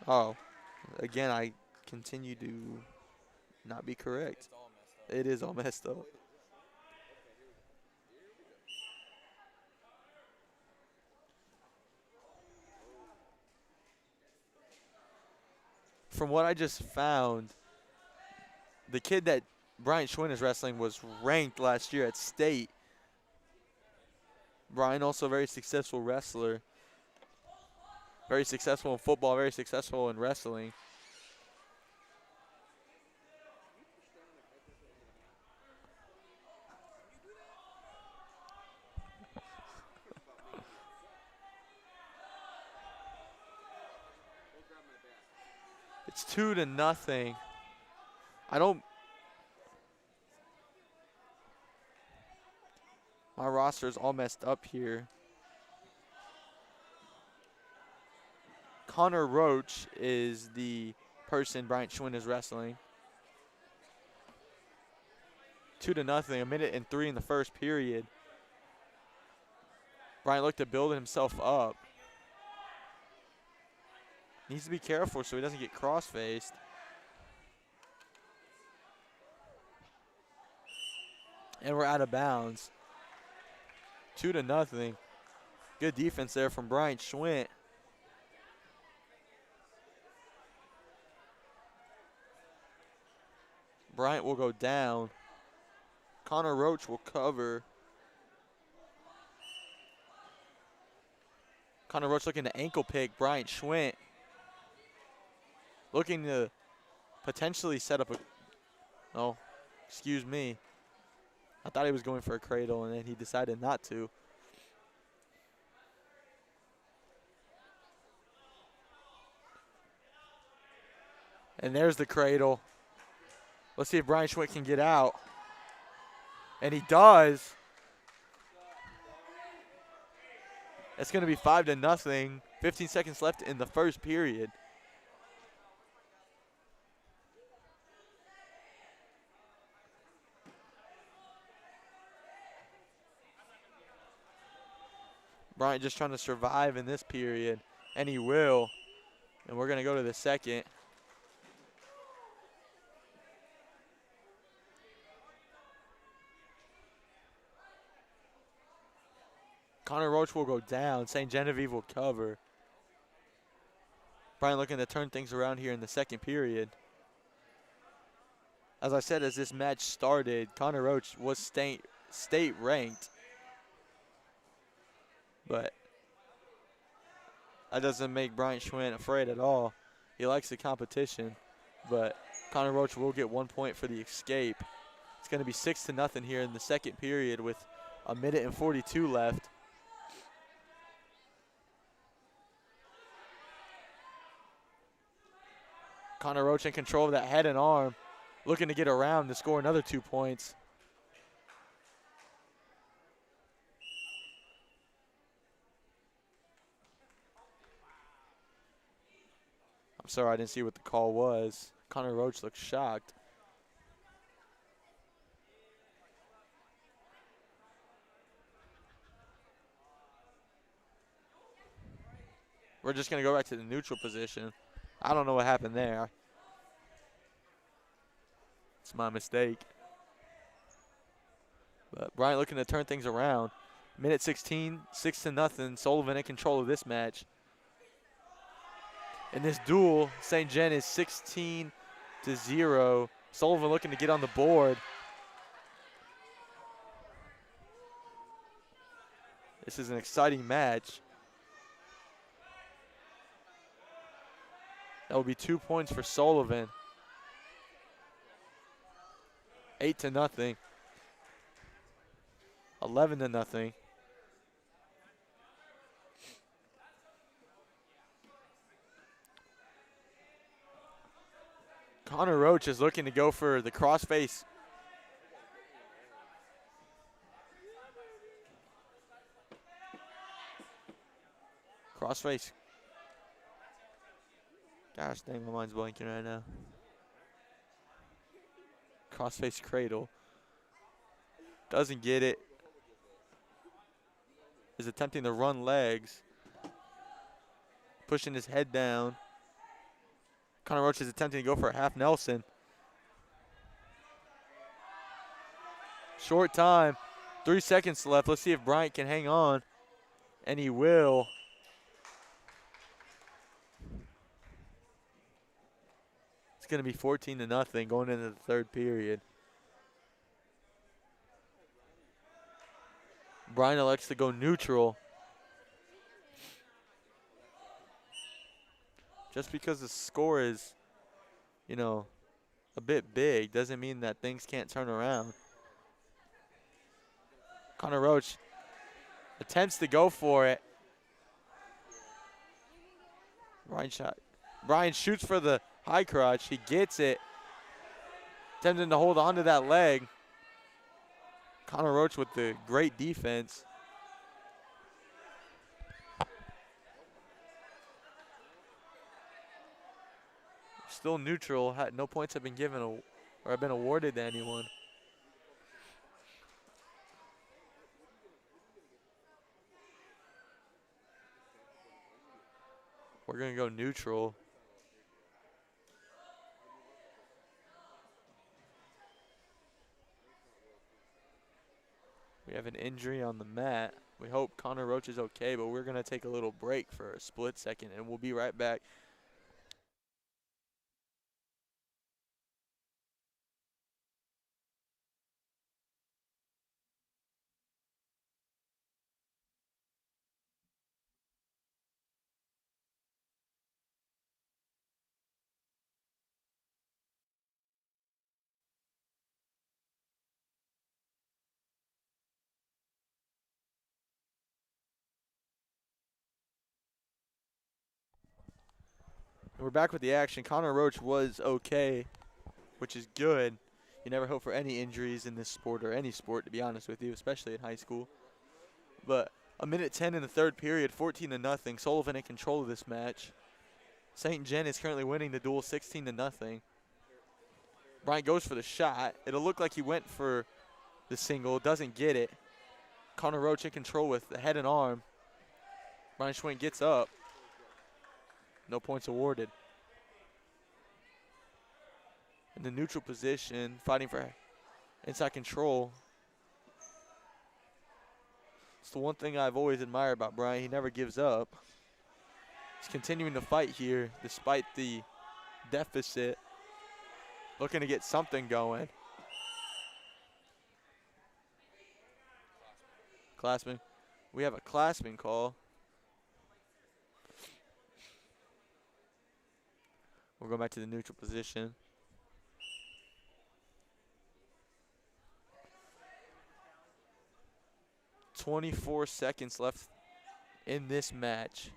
Oh, again, I continue to not be correct. It is all messed up. From what I just found, the kid that Brian Schwinn is wrestling was ranked last year at state. Brian, also a very successful wrestler. Very successful in football, very successful in wrestling. It's 2-0. My roster is all messed up here. Connor Roach is the person Bryant Schwinn is wrestling. 2-0, a minute and 3 in the first period. Bryant looked to build himself up. Needs to be careful so he doesn't get cross-faced. And we're out of bounds. 2-0. Good defense there from Bryant Schwint. Bryant will go down. Connor Roach will cover. Connor Roach looking to ankle pick Bryant Schwint. Looking to potentially set up a, oh, excuse me. I thought he was going for a cradle and then he decided not to. And there's the cradle. Let's see if Brian Schwint can get out. And he does. It's going to be 5-0. 15 seconds left in the first period. Bryant just trying to survive in this period, and he will. And we're going to go to the second. Connor Roach will go down. St. Genevieve will cover. Bryant looking to turn things around here in the second period. As I said, as this match started, Connor Roach was state ranked. But that doesn't make Bryant Schwinn afraid at all. He likes the competition. But Connor Roach will get 1 point for the escape. It's going to be 6-0 here in the second period with a minute and 42 left. Connor Roach in control of that head and arm, looking to get around to score another 2 points. I'm sorry, I didn't see what the call was. Connor Roach looks shocked. We're just going to go back to the neutral position. I don't know what happened there. It's my mistake. But Bryant looking to turn things around. Minute 16, 6-0. Sullivan in control of this match. In this duel, St. Gen is 16-0. Sullivan looking to get on the board. This is an exciting match. That will be 2 points for Sullivan. 8-0. 11-0. Connor Roach is looking to go for the crossface. Crossface. Gosh dang, my mind's blanking right now. Crossface cradle. Doesn't get it. Is attempting to run legs. Pushing his head down. Connor Roach is attempting to go for a half Nelson. Short time. 3 seconds left. Let's see if Bryant can hang on. And he will. It's going to be 14-0 going into the third period. Bryant elects to go neutral. Just because the score is, you know, a bit big doesn't mean that things can't turn around. Connor Roach attempts to go for it. Brian shoots for the high crotch. He gets it. Attempting to hold on to that leg. Connor Roach with the great defense. Still neutral. No points have been given or have been awarded to anyone. We're going to go neutral. We have an injury on the mat. We hope Connor Roach is okay, but we're going to take a little break for a split second, and we'll be right back. We're back with the action. Connor Roach was okay, which is good. You never hope for any injuries in this sport or any sport, to be honest with you, especially in high school. But a minute 10 in the third period, 14-0. Sullivan in control of this match. St. Gen is currently winning the duel 16-0. Bryant goes for the shot. It'll look like he went for the single, doesn't get it. Connor Roach in control with the head and arm. Brian Schwint gets up. No points awarded. In the neutral position, fighting for inside control. It's the one thing I've always admired about Brian. He never gives up. He's continuing to fight here despite the deficit. Looking to get something going. Clasping. We have a clasping call. We'll go back to the neutral position. .24 seconds left in this match.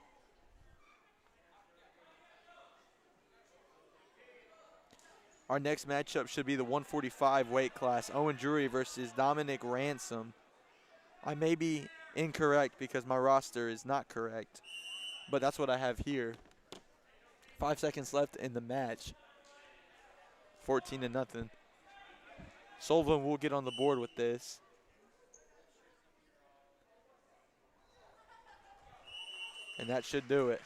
Our next matchup should be the 145 weight class. Owen Drury versus Dominic Ransom. I may be incorrect because my roster is not correct, but that's what I have here. 5 seconds left in the match. 14-0. Sullivan will get on the board with this. And that should do it.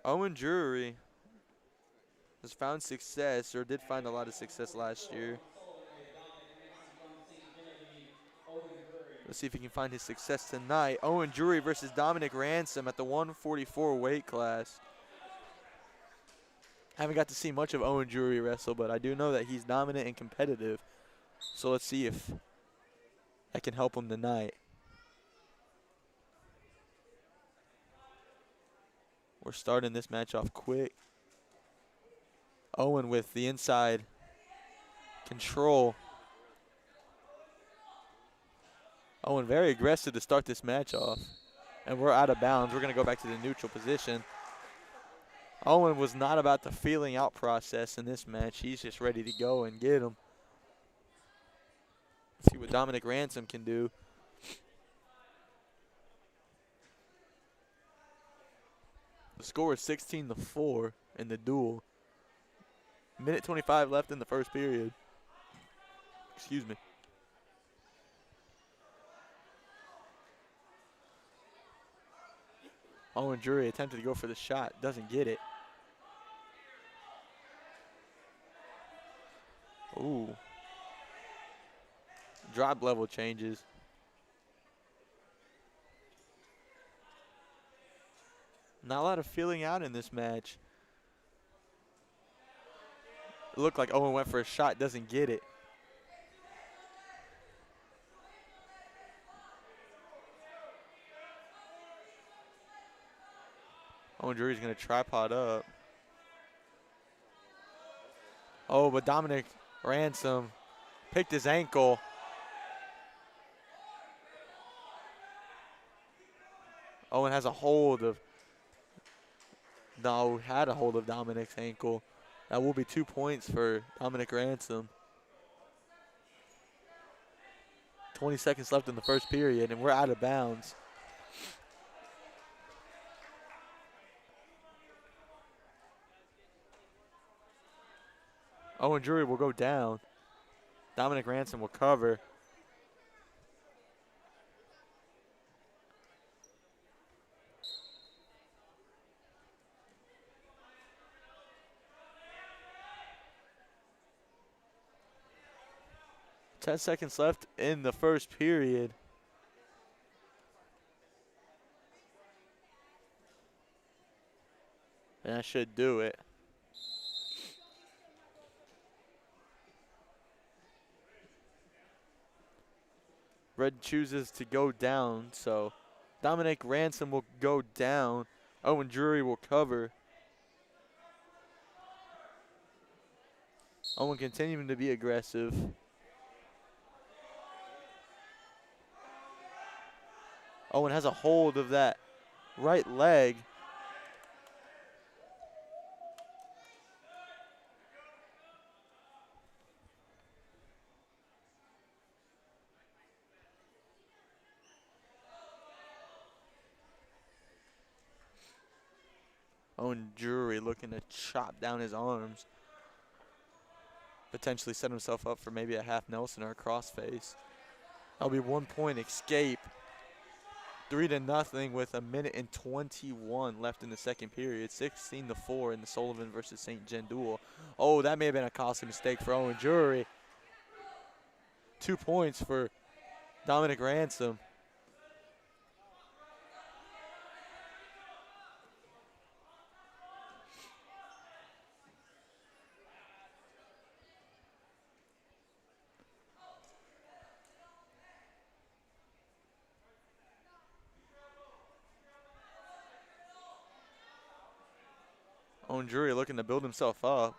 Owen Drury has found success, or did find a lot of success last year. Let's see if he can find his success tonight. Owen Drury versus Dominic Ransom at the 144 weight class. Haven't got to see much of Owen Drury wrestle, but I do know that he's dominant and competitive. So let's see if that can help him tonight. We're starting this match off quick. Owen with the inside control. Owen very aggressive to start this match off. And we're out of bounds. We're going to go back to the neutral position. Owen was not about the feeling out process in this match. He's just ready to go and get him. Let's see what Dominic Ransom can do. The score is 16-4 in the duel. Minute 25 left in the first period. Excuse me. Owen Drury attempted to go for the shot. Doesn't get it. Ooh. Drop level changes. Not a lot of feeling out in this match. It looked like Owen went for a shot, doesn't get it. Owen Drury's going to tripod up. Oh, but Dominic Ransom picked his ankle. Owen has a hold of, no, had a hold of Dominic's ankle. That will be 2 points for Dominic Ransom. 20 seconds left in the first period, and we're out of bounds. Owen Drury will go down. Dominic Ransom will cover. Ten seconds left in the first period. And that should do it. Red chooses to go down, so Dominic Ransom will go down. Owen Drury will cover. Owen continuing to be aggressive. Owen has a hold of that right leg. Owen Drury looking to chop down his arms. Potentially set himself up for maybe a half Nelson or a crossface. That'll be 1 point escape. 3-0 with a minute and 21 left in the second period. 16-4 in the Sullivan versus St. Gen duel. Oh, that may have been a costly mistake for Owen Drury. 2 points for Dominic Ransom. Owen Drury looking to build himself up.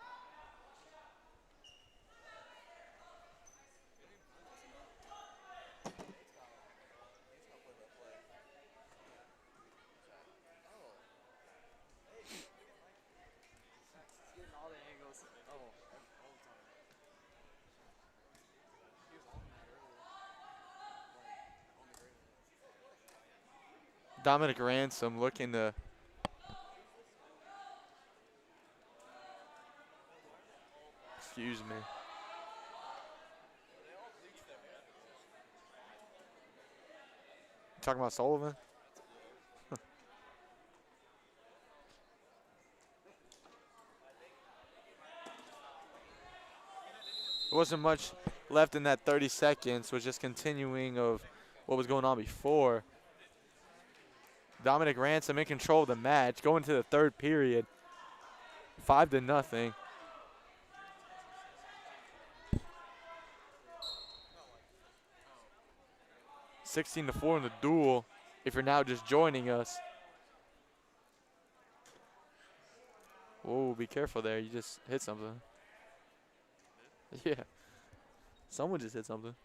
Dominic Ransom looking to excuse me. Talking about Sullivan? There wasn't much left in that 30 seconds, was just continuing of what was going on before. Dominic Ransom in control of the match, going to the third period, 5-0. (16-4) in the duel. If you're now just joining us, whoa, be careful there. You just hit something. Yeah, someone just hit something.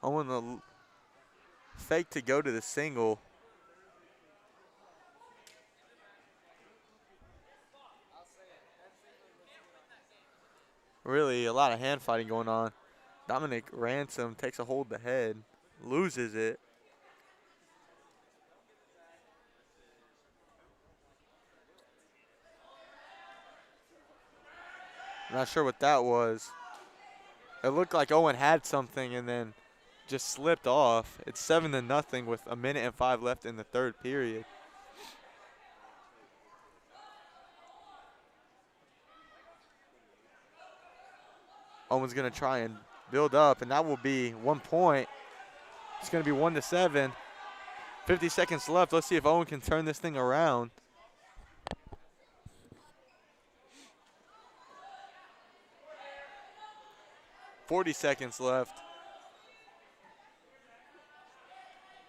I want to fake to go to the single. Really, a lot of hand fighting going on. Dominic Ransom takes a hold of the head, loses it. Not sure what that was. It looked like Owen had something and then just slipped off. It's 7-0 with 1:05 left in the third period. Owen's going to try and build up, and that will be 1 point. It's going to be 1-7. 50 seconds left. Let's see if Owen can turn this thing around. .40 seconds left.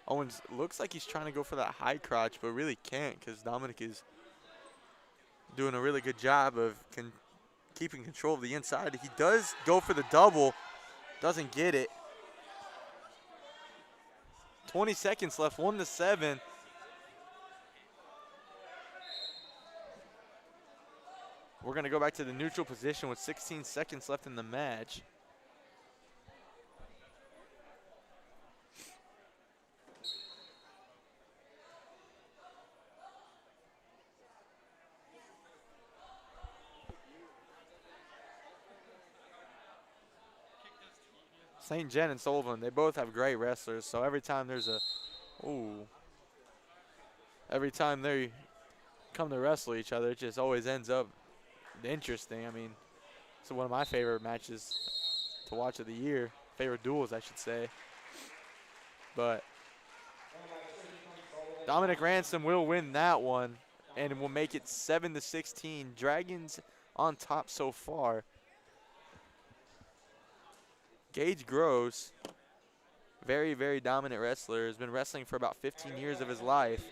Owens looks like he's trying to go for that high crotch, but really can't because Dominic is doing a really good job of keeping control of the inside. He does go for the double, doesn't get it. 20 seconds left, 1-7. We're going to go back to the neutral position with 16 seconds left in the match. St. Jen and Sullivan, they both have great wrestlers, so every time there's every time they come to wrestle each other, it just always ends up interesting. I mean, it's one of my favorite matches to watch of the year, favorite duels, I should say. But Dominic Ransom will win that one, and will make it 7-16. Dragons on top so far. Gage Gross, very, very dominant wrestler, has been wrestling for about 15 years of his life.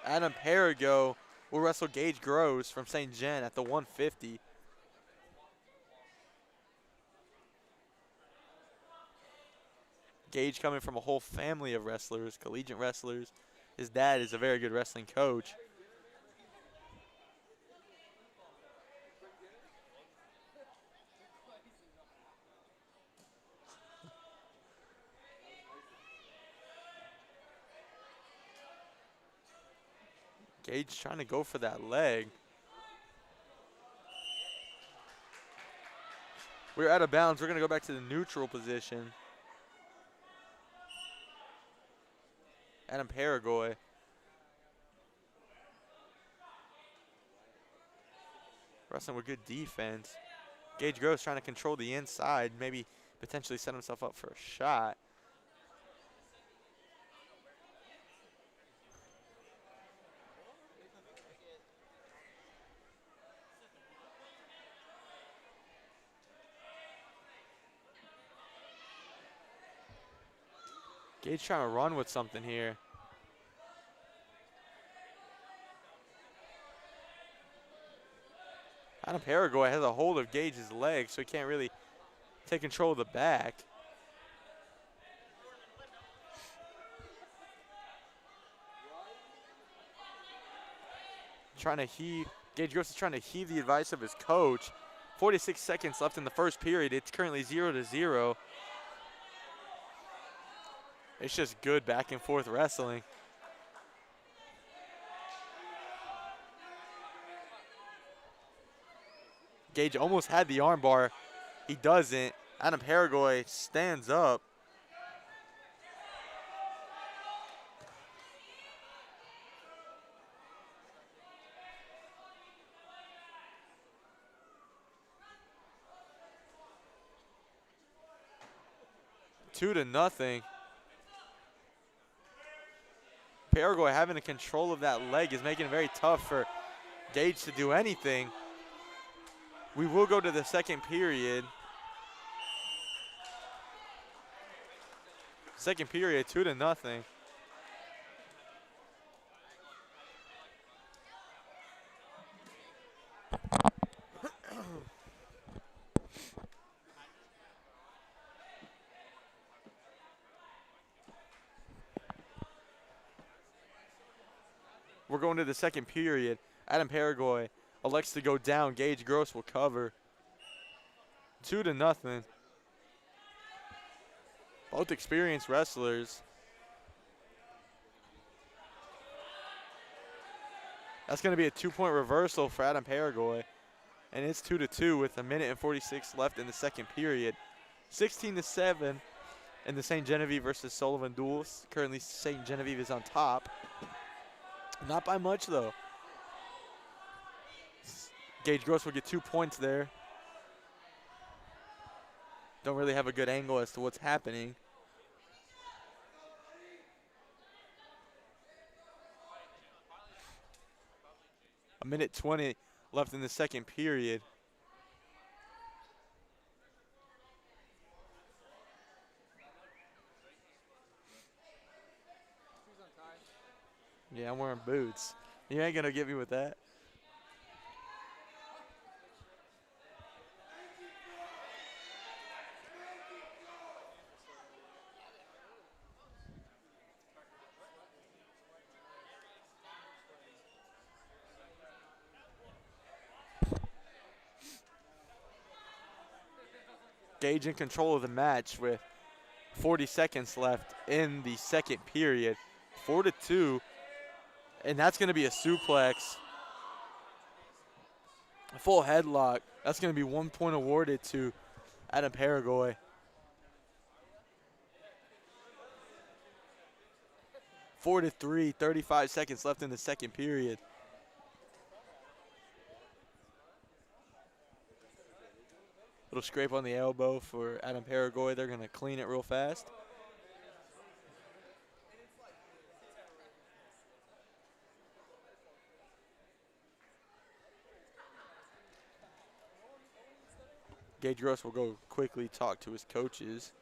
Adam Perigo will wrestle Gage Gross from St. Jen at the 150. Gage coming from a whole family of wrestlers, collegiate wrestlers. His dad is a very good wrestling coach. Gage trying to go for that leg. We're out of bounds. We're going to go back to the neutral position. Adam Paraguay. Wrestling with good defense. Gage Gross trying to control the inside, maybe potentially set himself up for a shot. Gage trying to run with something here. Adam Paraguay has a hold of Gage's leg, so he can't really take control of the back. Gage Gross is trying to heed the advice of his coach. 46 seconds left in the first period. It's currently 0-0. It's just good back and forth wrestling. Gage almost had the armbar. He doesn't. Adam Paraguay stands up. Two to nothing. Paraguay having the control of that leg is making it very tough for Gage to do anything. We will go to the second period. Second period, 2-0. We're going to the second period. Adam Paraguay elects to go down. Gage Gross will cover. 2-0. Both experienced wrestlers. That's going to be a 2-point reversal for Adam Paraguay. And it's 2-2 with 1:46 left in the second period. 16-7 in the St. Genevieve versus Sullivan duels. Currently, St. Genevieve is on top. Not by much, though. Gage Gross will get 2 points there. Don't really have a good angle as to what's happening. A 1:20 left in the second period. Yeah, I'm wearing boots. You ain't gonna get me with that. Gage in control of the match with 40 seconds left in the second period. 4-2. And that's going to be a suplex. A full headlock. That's going to be 1 point awarded to Adam Paraguay. Four to 3, 35 seconds left in the second period. Little scrape on the elbow for Adam Paraguay. They're going to clean it real fast. Gage Gross will go quickly talk to his coaches.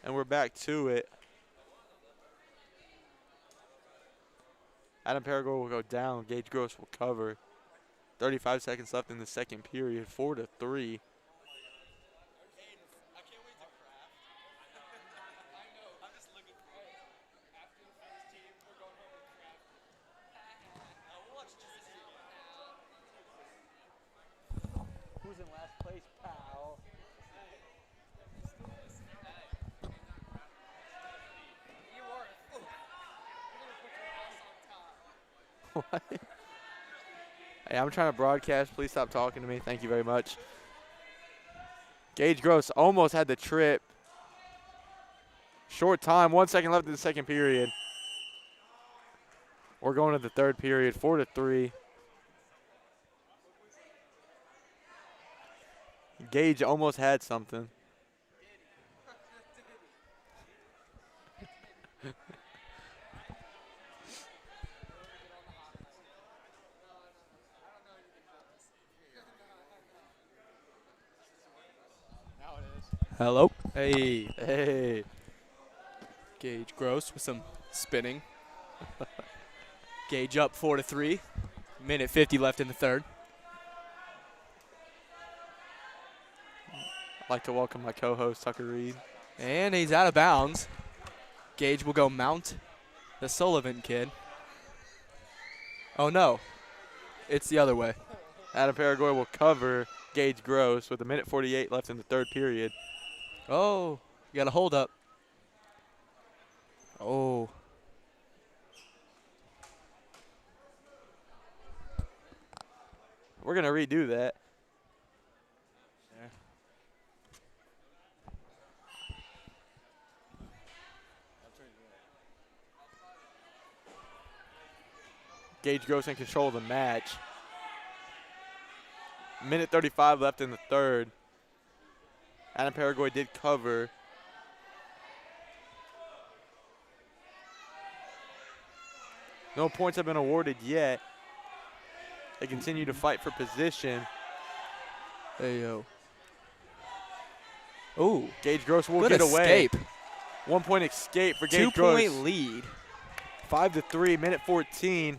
And we're back to it. Adam Paraguay will go down. Gage Gross will cover. 35 seconds left in the second period. 4-3. Who's in last place, pal? What? Hey, I'm trying to broadcast. Please stop talking to me. Thank you very much. Gage Gross almost had the trip. Short time. 1 second left in the second period. We're going to the third period. 4-3. Gage almost had something. Hello. Hey. Hey. Gage Gross with some spinning. Gage up 4-3. Minute 50 left in the third. I'd like to welcome my co-host, Tucker Reed. And he's out of bounds. Gage will go mount the Sullivan kid. Oh, no. It's the other way. Adam Paraguay will cover Gage Gross with a minute 48 left in the third period. Oh, you got a hold up. Oh. We're going to redo that. Gage Gross in control of the match. Minute 35 left in the third. Adam Paraguay did cover. No points have been awarded yet. They continue to fight for position. Hey, yo. Ooh. Gage Gross will Good get away. escape. 1 point escape for Gage Gross. 2-point lead. 5-3, minute 14.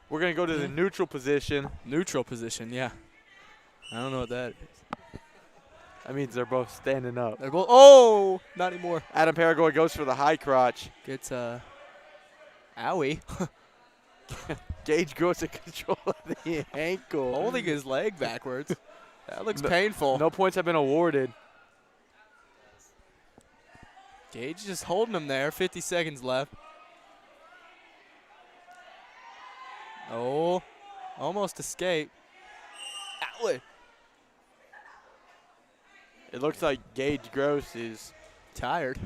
We're going to go to the neutral position. Neutral position, yeah. I don't know what that is. That means they're both standing up. They're both, oh, not anymore. Adam Paraguay goes for the high crotch. Gets owie. Gage Gross in control of the ankle. Holding his leg backwards. That looks painful. No points have been awarded. Gage just holding him there. 50 seconds left. Oh, almost escaped. Owie. It looks like Gage Gross is Tired.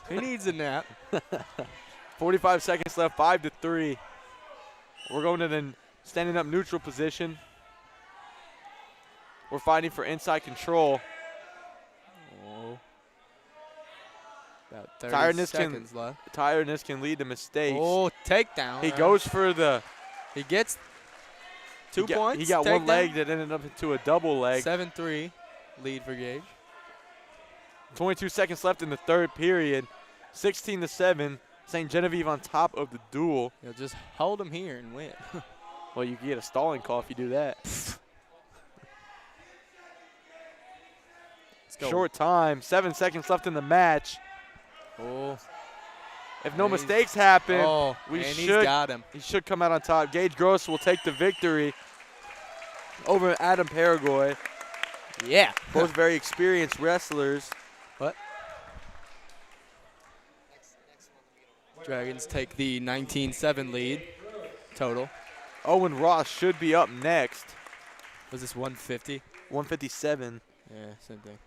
He needs a nap. 45 seconds left, 5-3. We're going to the standing up neutral position. We're fighting for inside control. Oh. About 30 Tiredness seconds left. Tiredness can lead to mistakes. Oh, takedown. He goes for the He gets 2 points. He got one takedown. leg that ended up into a double leg. 7-3 lead for Gage. 22 seconds left in the third period. 16-7. St. Genevieve on top of the duel. He'll just hold him here and win. Well, you can get a stalling call if you do that. Let's go. Short time. 7 seconds left in the match. Oh. If no And he's- mistakes happen, Oh, we and he's should got him. he should come out on top. Gage Gross will take the victory over Adam Paraguay. Yeah. Both very experienced wrestlers. What? Dragons take the 19-7 lead total. Owen Ross should be up next. Was this 150? 157. Yeah, same thing.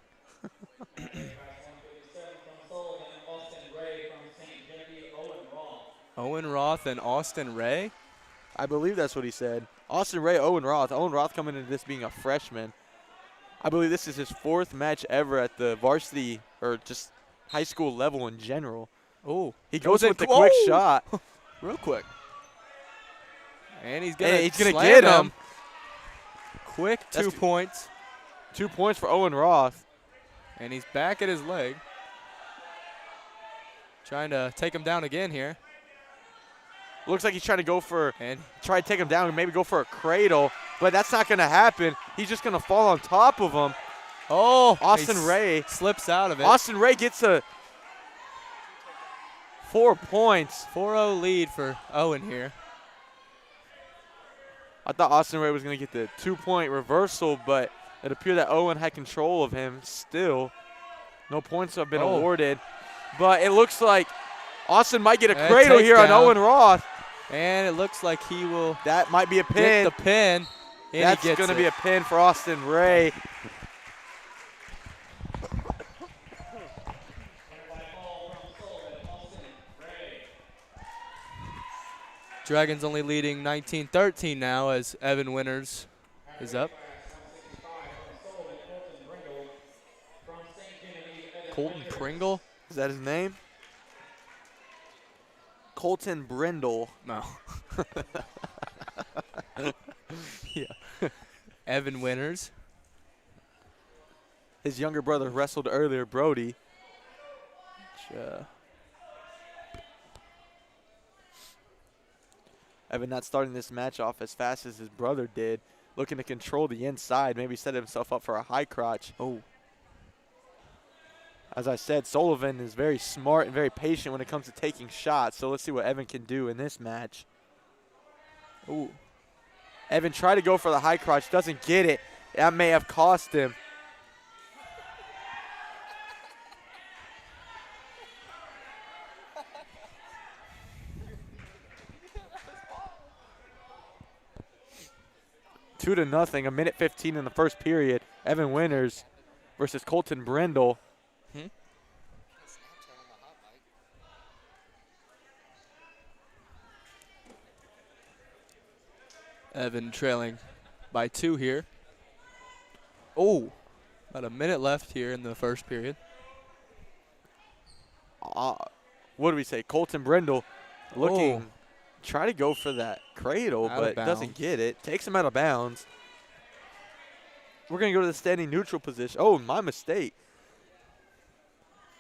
Owen Roth and Austin Ray? I believe that's what he said. Austin Ray, Owen Roth. Owen Roth coming into this being a freshman. I believe this is his fourth match ever at the varsity or just high school level in general. Oh, He goes with the quick shot. real quick. And he's Hey, gonna he's gonna slam get him. Quick That's 2 points. 2 points for Owen Roth. And he's back at his leg. Trying to take him down again here. Looks like he's trying to go for, And try to take him down and maybe go for a cradle, but that's not going to happen. He's just going to fall on top of him. oh, Austin he Ray. slips out of it. Austin Ray gets a 4 points. 4-0 lead for Owen here. I thought Austin Ray was going to get the 2-point reversal, but it appeared that Owen had control of him still. No points have been awarded, but it looks like Austin might get a cradle here on takedown. Owen Roth. And it looks like he will That might be a get pin. the pin. And That's he gets going to it. be a pin for Austin Ray. Dragons only leading 19-13 now as Evan Winters is up. Colton Pringle? Is that his name? Colton Brindle. No. Yeah. Evan Winters. His younger brother wrestled earlier, Brody. Evan not starting this match off as fast as his brother did. Looking to control the inside, maybe set himself up for a high crotch. Oh. As I said, Sullivan is very smart and very patient when it comes to taking shots. So let's see what Evan can do in this match. Ooh. Evan tried to go for the high crotch, doesn't get it. That may have cost him. Two to nothing, a minute 15 in the first period. Evan Winters versus Colton Brindle. Evan trailing by 2 here. Oh, about a minute left here in the first period. What do we say? Colton Brindle looking, try to go for that cradle, Out of but doesn't bounds. get it. Takes him out of bounds. We're going to go to the standing neutral position. Oh, my mistake.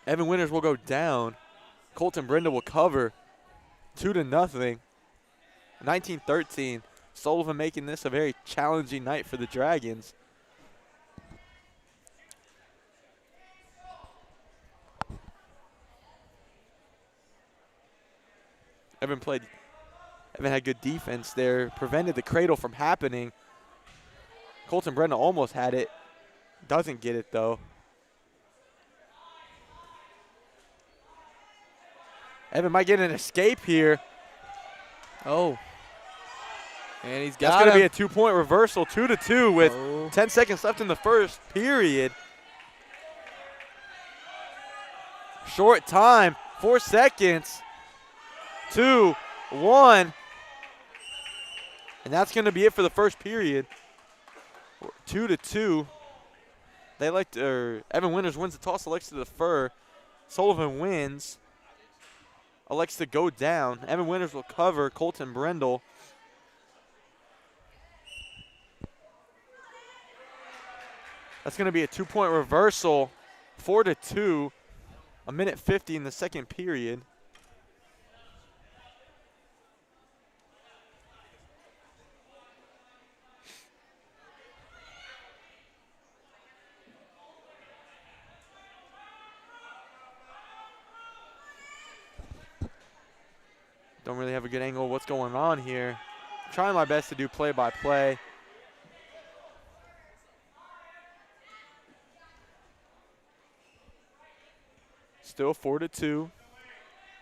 Evan Winters will go down. Colton Brindle will cover. 2 to nothing. 19-13. Sullivan making this a very challenging night for the Dragons. Evan had good defense there, prevented the cradle from happening. Colton Brindle almost had it. Doesn't get it, though. Evan might get an escape here. Oh. And he's That's got going to be him. a 2-point reversal, 2-2 with Oh. 10 seconds left in the first period. Short time, 4 seconds. 2, 1. And that's going to be it for the first period. 2-2. Evan Winters wins the toss, elects to defer. Sullivan wins. Elects to go down. Evan Winters will cover Colton Brindle. That's going to be a 2-point reversal. 4-2. A minute 50 in the second period. Don't really have a good angle of what's going on here. Trying my best to do play-by-play. Still 4-2.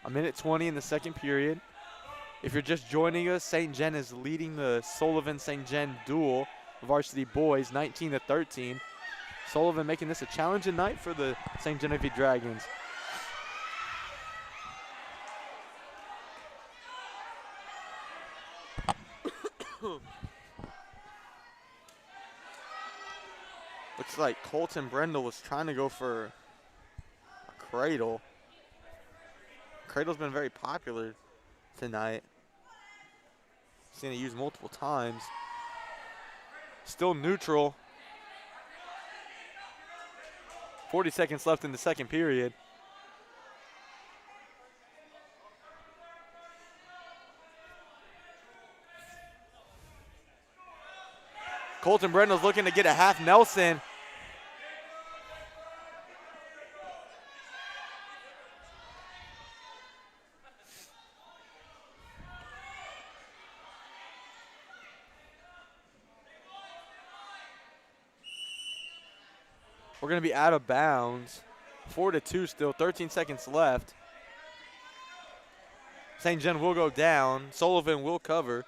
A minute 20 in the second period. If you're just joining us, St. Gen is leading the Sullivan-St. Gen duel. Varsity boys, 19-13. Sullivan making this a challenging night for the St. Genevieve Dragons. Looks like Colton Brindle was trying to go for a cradle. Cradle's been very popular tonight. Seen it used multiple times. Still neutral. 40 seconds left in the second period. Colton Brindle's looking to get a half Nelson. We're going to be out of bounds. 4-2 still, 13 seconds left. St. John will go down. Sullivan will cover.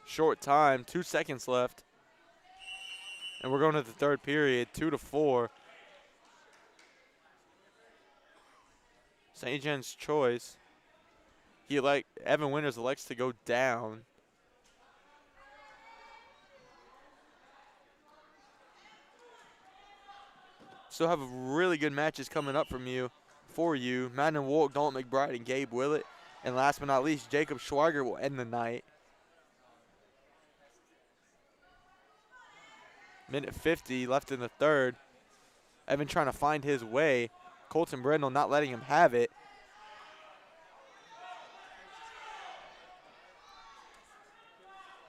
Short time, 2 seconds left. And we're going to the third period, 2-4. St. John's choice. Evan Winters elects to go down. still have really good matches coming up for you. Madden Wolk, Dalton McBride, and Gabe Willett. And last but not least, Jacob Schweiger will end the night. Minute 50 left in the third. Evan trying to find his way. Colton Brindle not letting him have it.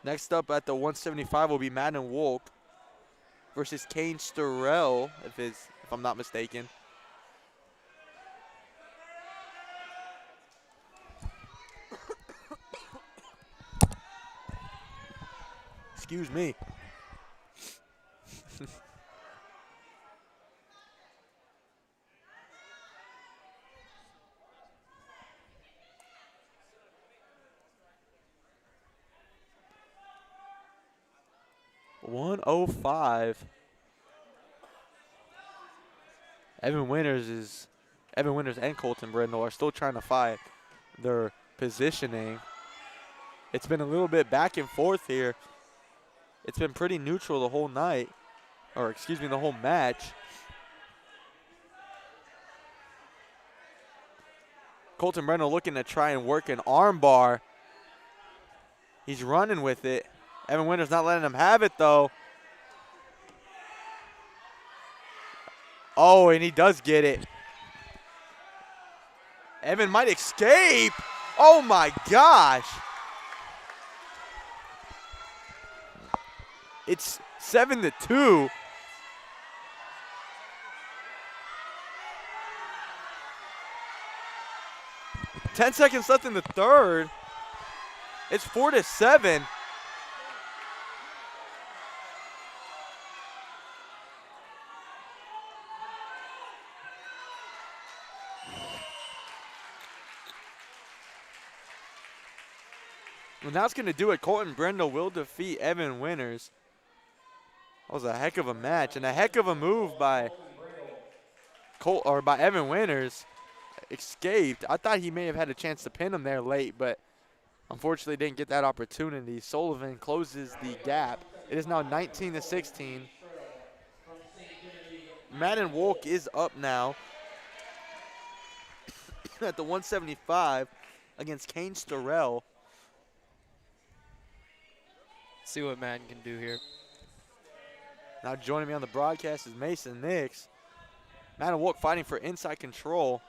Next up at the 175 will be Madden Wolk versus Kane Sturrell, if I'm not mistaken. Excuse me. .105. Evan Winters and Colton Brindle are still trying to fight their positioning. It's been a little bit back and forth here. It's been pretty neutral the whole night, or excuse me, the whole match. Colton Brindle looking to try and work an arm bar. He's running with it. Evan Winters not letting him have it, though. Oh, and he does get it. Evan might escape. Oh, my gosh. It's 7-2. Ten seconds left in the third. It's 4-7. Well, that's going to do it. Colton Brindle will defeat Evan Winters. That was a heck of a match and a heck of a move by Evan Winters. Escaped. I thought he may have had a chance to pin him there late, but unfortunately didn't get that opportunity. Sullivan closes the gap. It is now 19-16. Madden Wolk is up now at the 175 against Kane Sturrell. See what Madden can do here. Now joining me on the broadcast is Mason Nix. Madden Wolk fighting for inside control.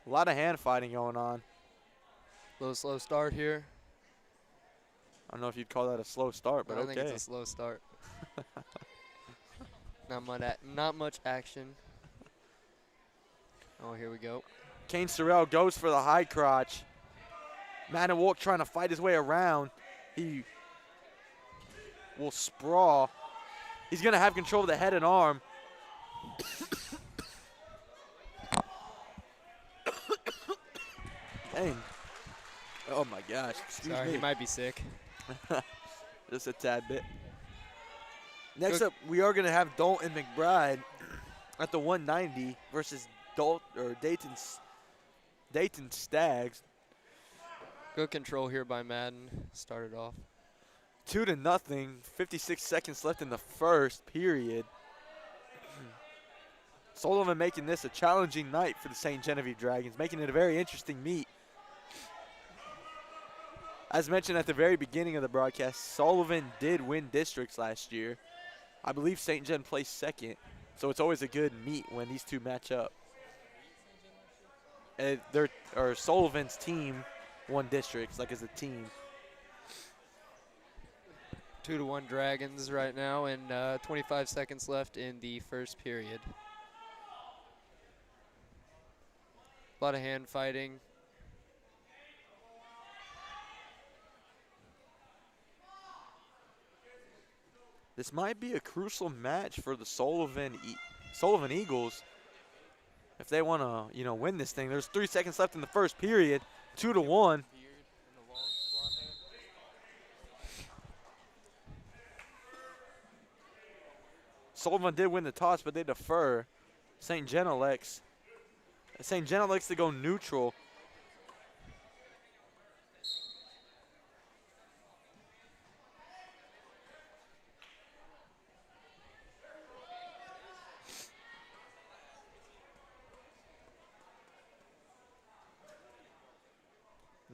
A lot of hand fighting going on. Little slow start here. I don't know if you'd call that a slow start, but I okay. think it's a slow start. Not much action. Oh, here we go. Kane Sturrell goes for the high crotch. Madden Wolk trying to fight his way around. He will sprawl. He's going to have control of the head and arm. Dang. Oh, my gosh. Excuse Sorry, me. he might be sick. Just a tad bit. Next up, we are going to have Dalton McBride at the 190 versus Dayton Stags. Good control here by Madden. Started off. 2-0. 56 seconds left in the first period. Sullivan making this a challenging night for the St. Genevieve Dragons, making it a very interesting meet. As mentioned at the very beginning of the broadcast, Sullivan did win districts last year. I believe St. Gen placed second, so it's always a good meet when these two match up. Sullivan's team won districts, like as a team. 2-1 Dragons right now, and 25 seconds left in the first period. A lot of hand fighting. This might be a crucial match for the Sullivan Eagles if they want to, win this thing. There's 3 seconds left in the first period. 2-1. Sullivan did win the toss, but they defer. St. Gen elects to go neutral.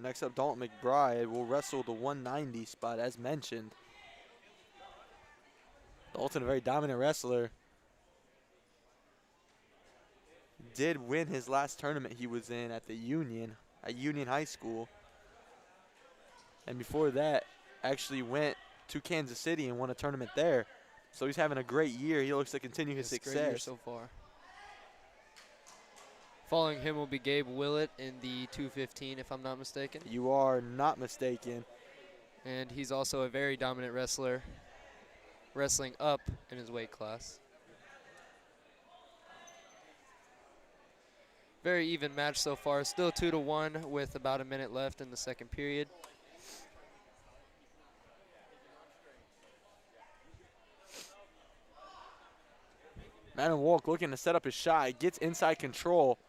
Next up, Dalton McBride will wrestle the 190 spot, as mentioned. Dalton, a very dominant wrestler. Did win his last tournament he was in at Union High School. And before that, actually went to Kansas City and won a tournament there. So he's having a great year. He looks to continue his Great year success. so far. Following him will be Gabe Willett in the 215, if I'm not mistaken. You are not mistaken. And he's also a very dominant wrestler, wrestling up in his weight class. Very even match so far. Still 2-1 with about a minute left in the second period. Madden Walk looking to set up his shot. Gets inside control.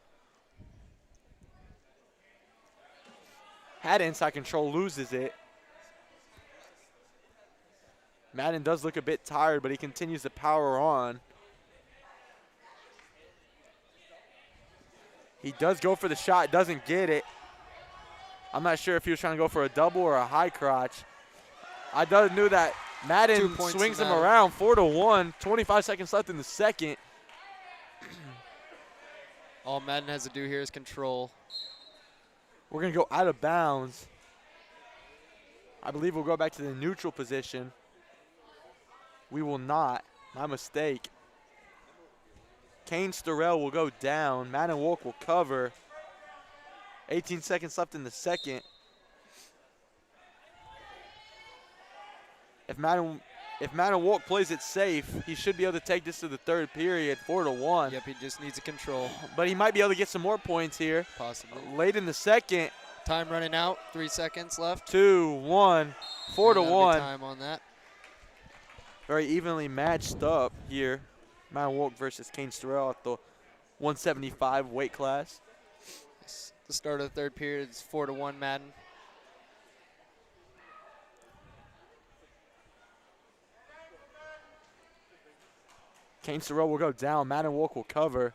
Had inside control, loses it. Madden does look a bit tired, but he continues to power on. He does go for the shot, doesn't get it. I'm not sure if he was trying to go for a double or a high crotch. I knew that Madden swings him around 4-1, 25 seconds left in the second. All Madden has to do here is control. We're going to go out of bounds. I believe we'll go back to the neutral position. We will not. My mistake. Kane Storrell will go down. Madden Walk will cover. 18 seconds left in the second. If Madden Walk plays it safe, he should be able to take this to the third period, 4-1. Yep, he just needs a control. But he might be able to get some more points here. Possibly. Late in the second. Time running out, 3 seconds left. 2-1, 4-1. Time on that. Very evenly matched up here. Madden Walk versus Kane Storrell at the 175 weight class. The start of the third period is 4-1 Madden. Kane Storrell will go down. Madden Walk will cover.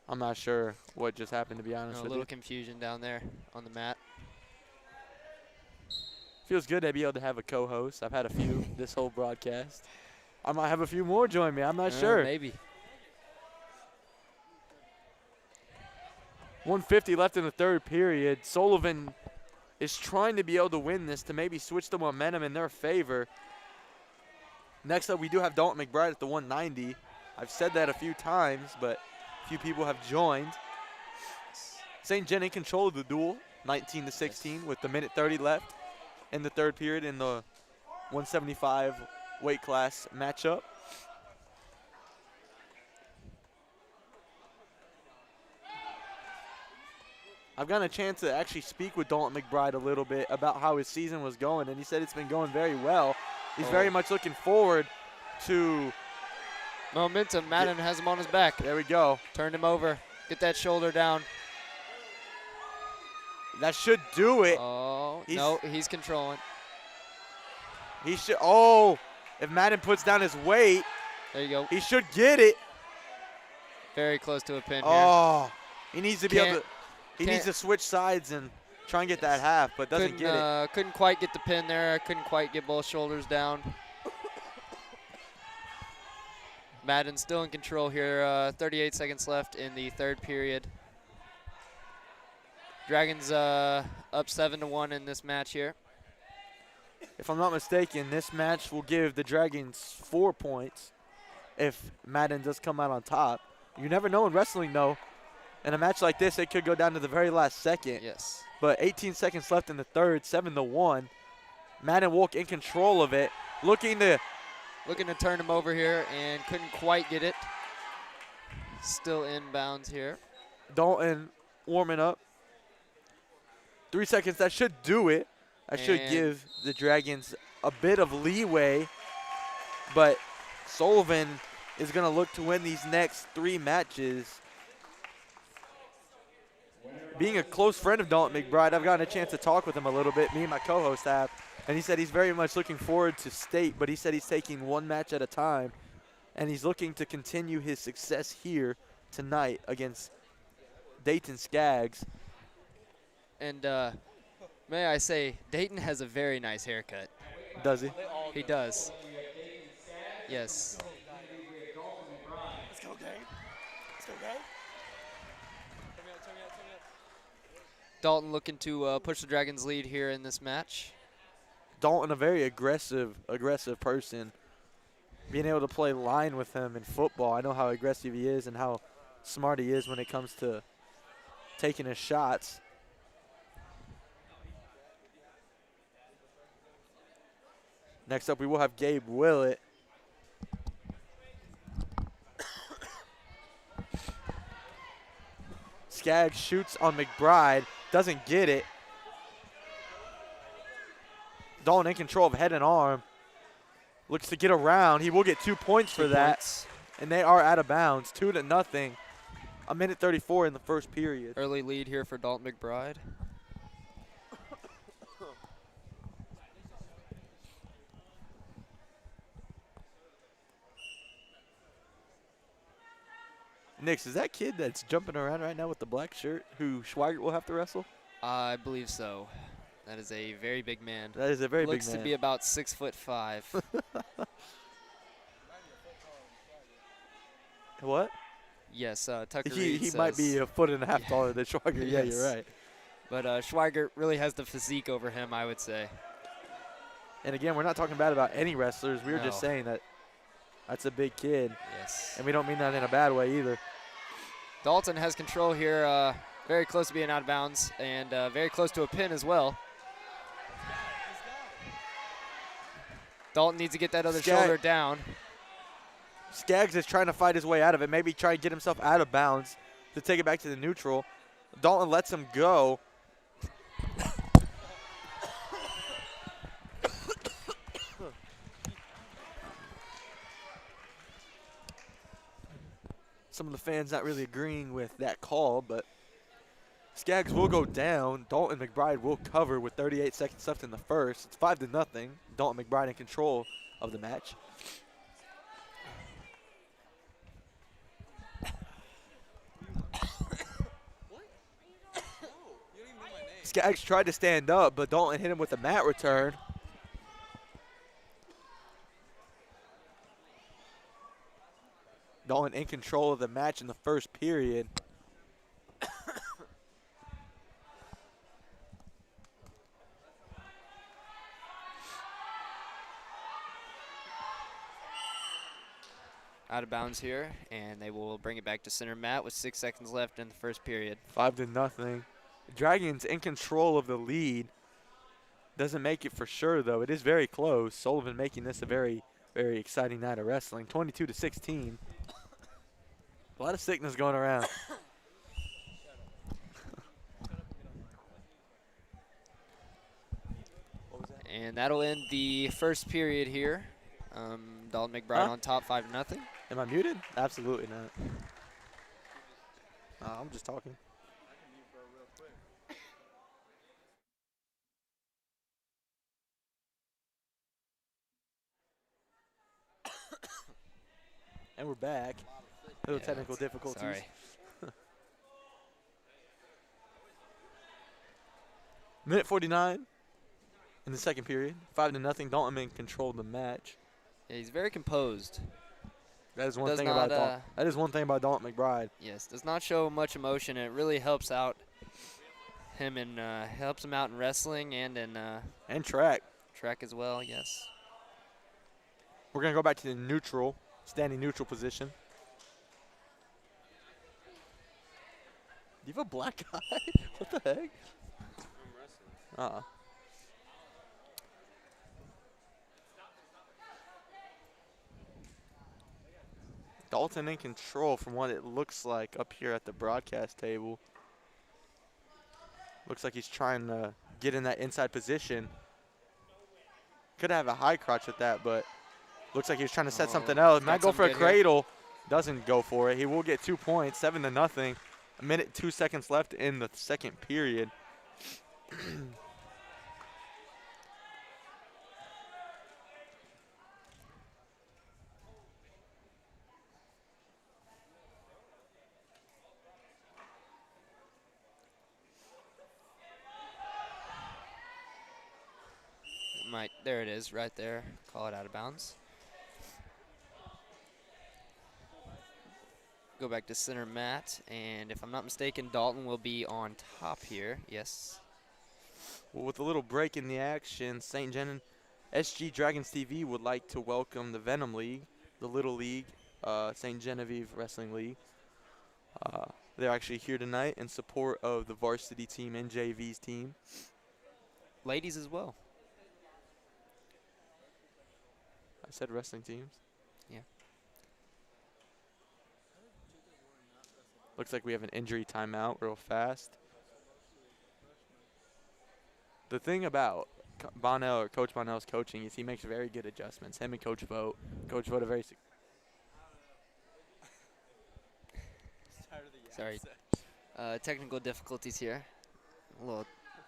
I'm not sure what just happened, to be honest A with little you. confusion down there on the mat. Feels good to be able to have a co-host. I've had a few this whole broadcast. I might have a few more join me. I'm not sure. Maybe. 150 left in the third period. Sullivan is trying to be able to win this to maybe switch the momentum in their favor. Next up, we do have Dalton McBride at the 190. I've said that a few times, but few people have joined. St. John in control of the duel, 19-16, with the minute 30 left in the third period in the 175 weight class matchup. I've gotten a chance to actually speak with Dalton McBride a little bit about how his season was going, and he said it's been going very well. He's very much looking forward to momentum. Madden has him on his back. There we go. Turned him over. Get that shoulder down. That should do it. Oh, no, he's controlling. He should. Oh, if Madden puts down his weight, there you go. He should get it. Very close to a pin here. Oh, he needs to be able to. He needs to switch sides and try and get that half, but doesn't get it. Couldn't quite get the pin there. Couldn't quite get both shoulders down. Madden still in control here. 38 seconds left in the third period. Dragons up 7-1 in this match here. If I'm not mistaken, this match will give the Dragons 4 points if Madden does come out on top. You never know in wrestling, though. In a match like this, it could go down to the very last second. Yes. But 18 seconds left in the third, 7-1. Madden Walk in control of it, looking to turn him over here and couldn't quite get it. Still in bounds here. Dalton warming up. 3 seconds, that should do it. That should give the Dragons a bit of leeway. But Sullivan is going to look to win these next 3 matches. Being a close friend of Dalton McBride, I've gotten a chance to talk with him a little bit, me and my co-host have. And he said he's very much looking forward to state, but he said he's taking 1 match at a time. and he's looking to continue his success here tonight against Dayton Skaggs. And may I say, Dayton has a very nice haircut. Does he? He does. Yes. Let's go, Gabe. Let's go, Gabe. Dalton looking to push the Dragons' lead here in this match. Dalton, a very aggressive person. Being able to play line with him in football, I know how aggressive he is and how smart he is when it comes to taking his shots. Next up, we will have Gabe Willett. Skaggs shoots on McBride, doesn't get it. Dalton in control of head and arm. Looks to get around. He will get 2 points for that. And they are out of bounds, 2-0. A minute 34 in the first period. Early lead here for Dalton McBride. Nix, is that kid that's jumping around right now with the black shirt who Schweigert will have to wrestle? I believe so. That is a very big man. That is a very Looks big man. to be about 6'5". What? Yes, Tucker He Reed might be says- a foot and a half taller than Schweigert. Yeah, you're Yes. right. But Schweigert really has the physique over him, I would say. And again, we're not talking bad about any wrestlers. We were just No. saying that that's a big kid. Yes. And we don't mean that in a bad way either. Dalton has control here, very close to being out of bounds, and very close to a pin as well. Dalton needs to get that other shoulder down. Skaggs is trying to fight his way out of it, maybe try to get himself out of bounds to take it back to the neutral. Dalton lets him go. Some of the fans not really agreeing with that call, but Skaggs will go down. Dalton McBride will cover with 38 seconds left in the first. It's 5-0. Dalton McBride in control of the match. Skaggs tried to stand up, but Dalton hit him with a mat return. Dalton in control of the match in the first period. Out of bounds here, and they will bring it back to center mat with 6 seconds left in the first period. 5-0. Dragons in control of the lead. Doesn't make it for sure, though. It is very close. Sullivan making this a very, very exciting night of wrestling. 22-16. A lot of sickness going around. And that'll end the first period here. Dalton McBride on top, 5-0. Am I muted? Absolutely not. I'm just talking. And we're back. Little technical difficulties. Sorry. Minute 49 in the second period. 5-0. Dalton in control of the match. Yeah, he's very composed. That is one Does thing not, about Dalton. That is one thing about Dalton McBride. Yes, does not show much emotion, and it really helps out him and helps him out in wrestling and in And track. track as well. Yes. We're gonna go back to the neutral, standing neutral position. Do you have a black eye? What the heck? Dalton in control from what it looks like up here at the broadcast table. Looks like he's trying to get in that inside position. Could have a high crotch with that, but looks like he's trying to set something else. Might go for a cradle. Doesn't go for it. He will get 2 points, 7-0. A minute, 2 seconds left in the second period. might. There it is, right there. Call it out of bounds. Go back to center mat, and if I'm not mistaken, Dalton will be on top here. Yes. Well, with a little break in the action, St. Gen SG Dragons TV would like to welcome the Venom League, the Little League, St. Genevieve Wrestling League. They're actually here tonight in support of the varsity team and JV's team. Ladies as well. I said wrestling teams. Yeah. Looks like we have an injury timeout real fast. The thing about Bonnell, or Coach Bonnell's coaching, is he makes very good adjustments. Him and Coach Vogt. Coach Vogt, a very Sorry. Technical difficulties here. A little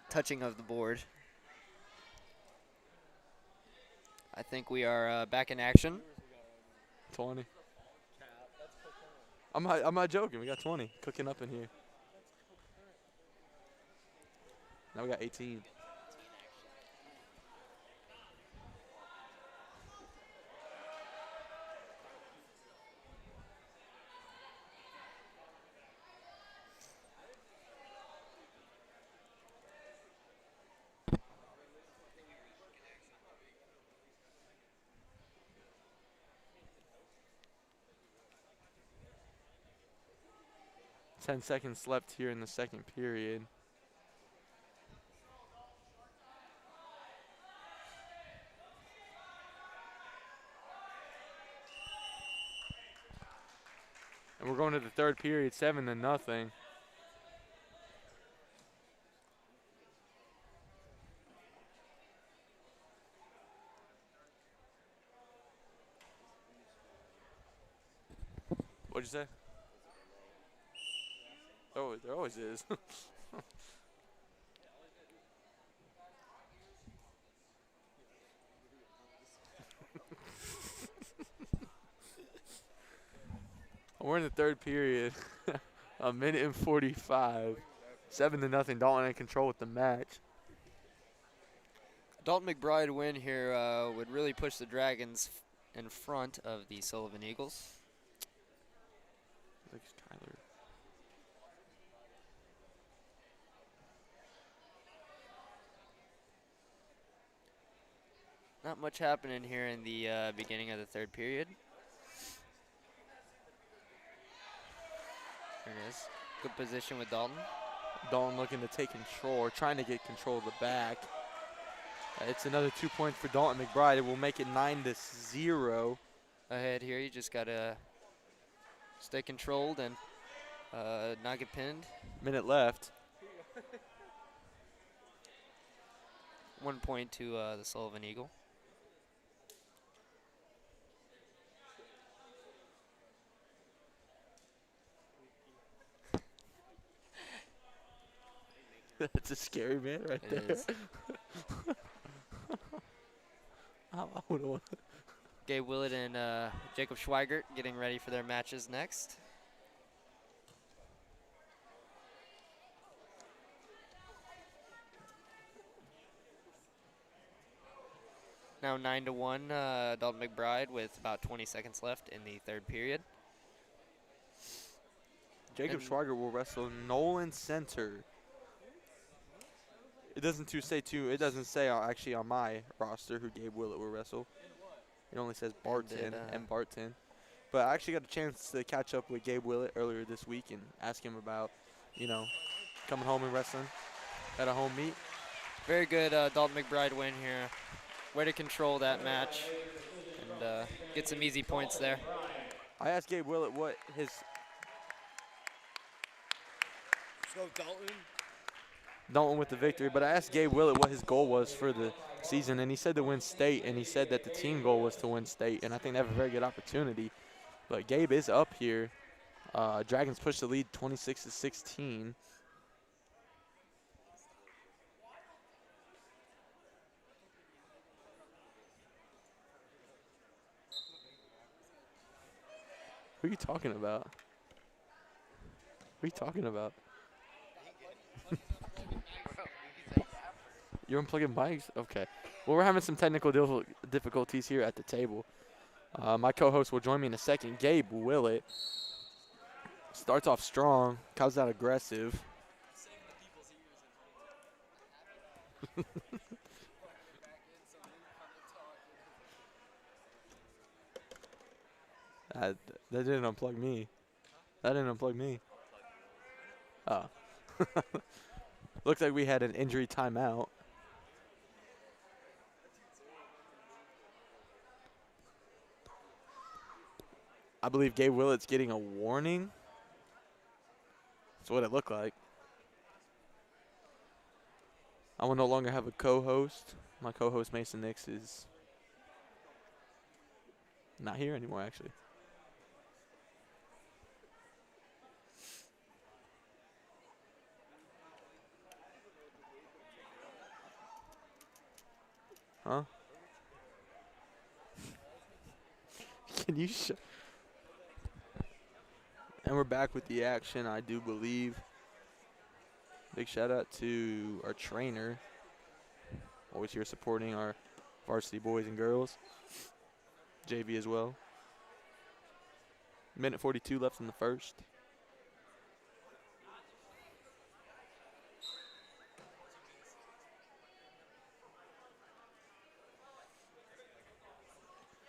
touching of the board. I think we are back in action. 20. I'm not joking. We got 20 cooking up in here. Now we got 18. Ten seconds left here in the second period. And we're going to the third period, 7-0. What'd you say? Oh, there always is. We're in the third period. A minute and 45. 7-0. Dalton in control with the match. Dalton McBride win here would really push the Dragons in front of the Sullivan Eagles. Like Tyler. Not much happening here in the beginning of the third period. There it is. Good position with Dalton. Dalton looking to take control, or trying to get control of the back. It's another 2 points for Dalton McBride. It will make it 9-0. Ahead here, you just got to stay controlled and not get pinned. Minute left. 1 point to the Sullivan Eagle. That's a scary man right It there. is. I would want. Gabe Willett and Jacob Schweigert getting ready for their matches next. Now 9-1, Dalton McBride with about 20 seconds left in the third period. Jacob And- Schwager will wrestle Nolan Center. It doesn't It doesn't say actually on my roster who Gabe Willett will wrestle. It only says Barton and Barton. But I actually got a chance to catch up with Gabe Willett earlier this week and ask him about, coming home and wrestling at a home meet. Very good Dalton McBride win here. Way to control that match and get some easy points there. I asked Gabe Willett what his Dalton with the victory, but I asked Gabe Willett what his goal was for the season, and he said to win state, and he said that the team goal was to win state, and I think they have a very good opportunity. But Gabe is up here. Dragons push the lead 26-16. Who are you talking about? Who are you talking about? You're unplugging mics? Okay. Well, we're having some technical difficulties here at the table. My co-host will join me in a second. Gabe Willett starts off strong, comes out aggressive. That didn't unplug me. That didn't unplug me. Oh. Looks like we had an injury timeout. I believe Gabe Willett's getting a warning. That's what it looked like. I will no longer have a co-host. My co-host Mason Nix is not here anymore, actually. Huh? Can you And we're back with the action, I do believe. Big shout out to our trainer. Always here supporting our varsity boys and girls. JV as well. Minute 42 left in the first.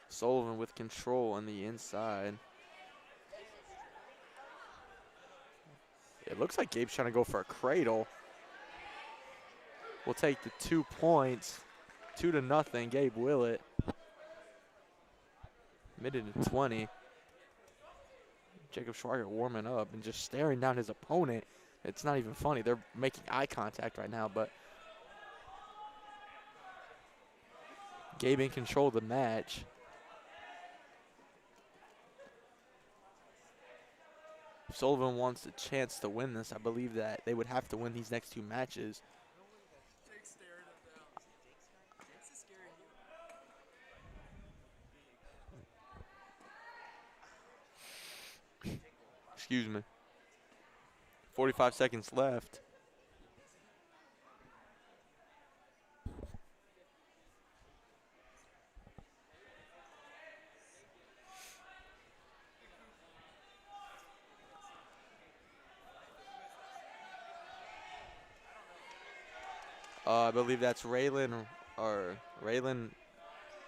Sullivan with control on the inside. It looks like Gabe's trying to go for a cradle. We'll take the 2 points. 2-0, Gabe Willett. Minute and 20. Jacob Schweiger warming up and just staring down his opponent. It's not even funny. They're making eye contact right now, but Gabe in control of the match. If Sullivan wants a chance to win this, I believe that they would have to win these next 2 matches. Excuse me. 45 seconds left. I believe that's Raylan or Raylan.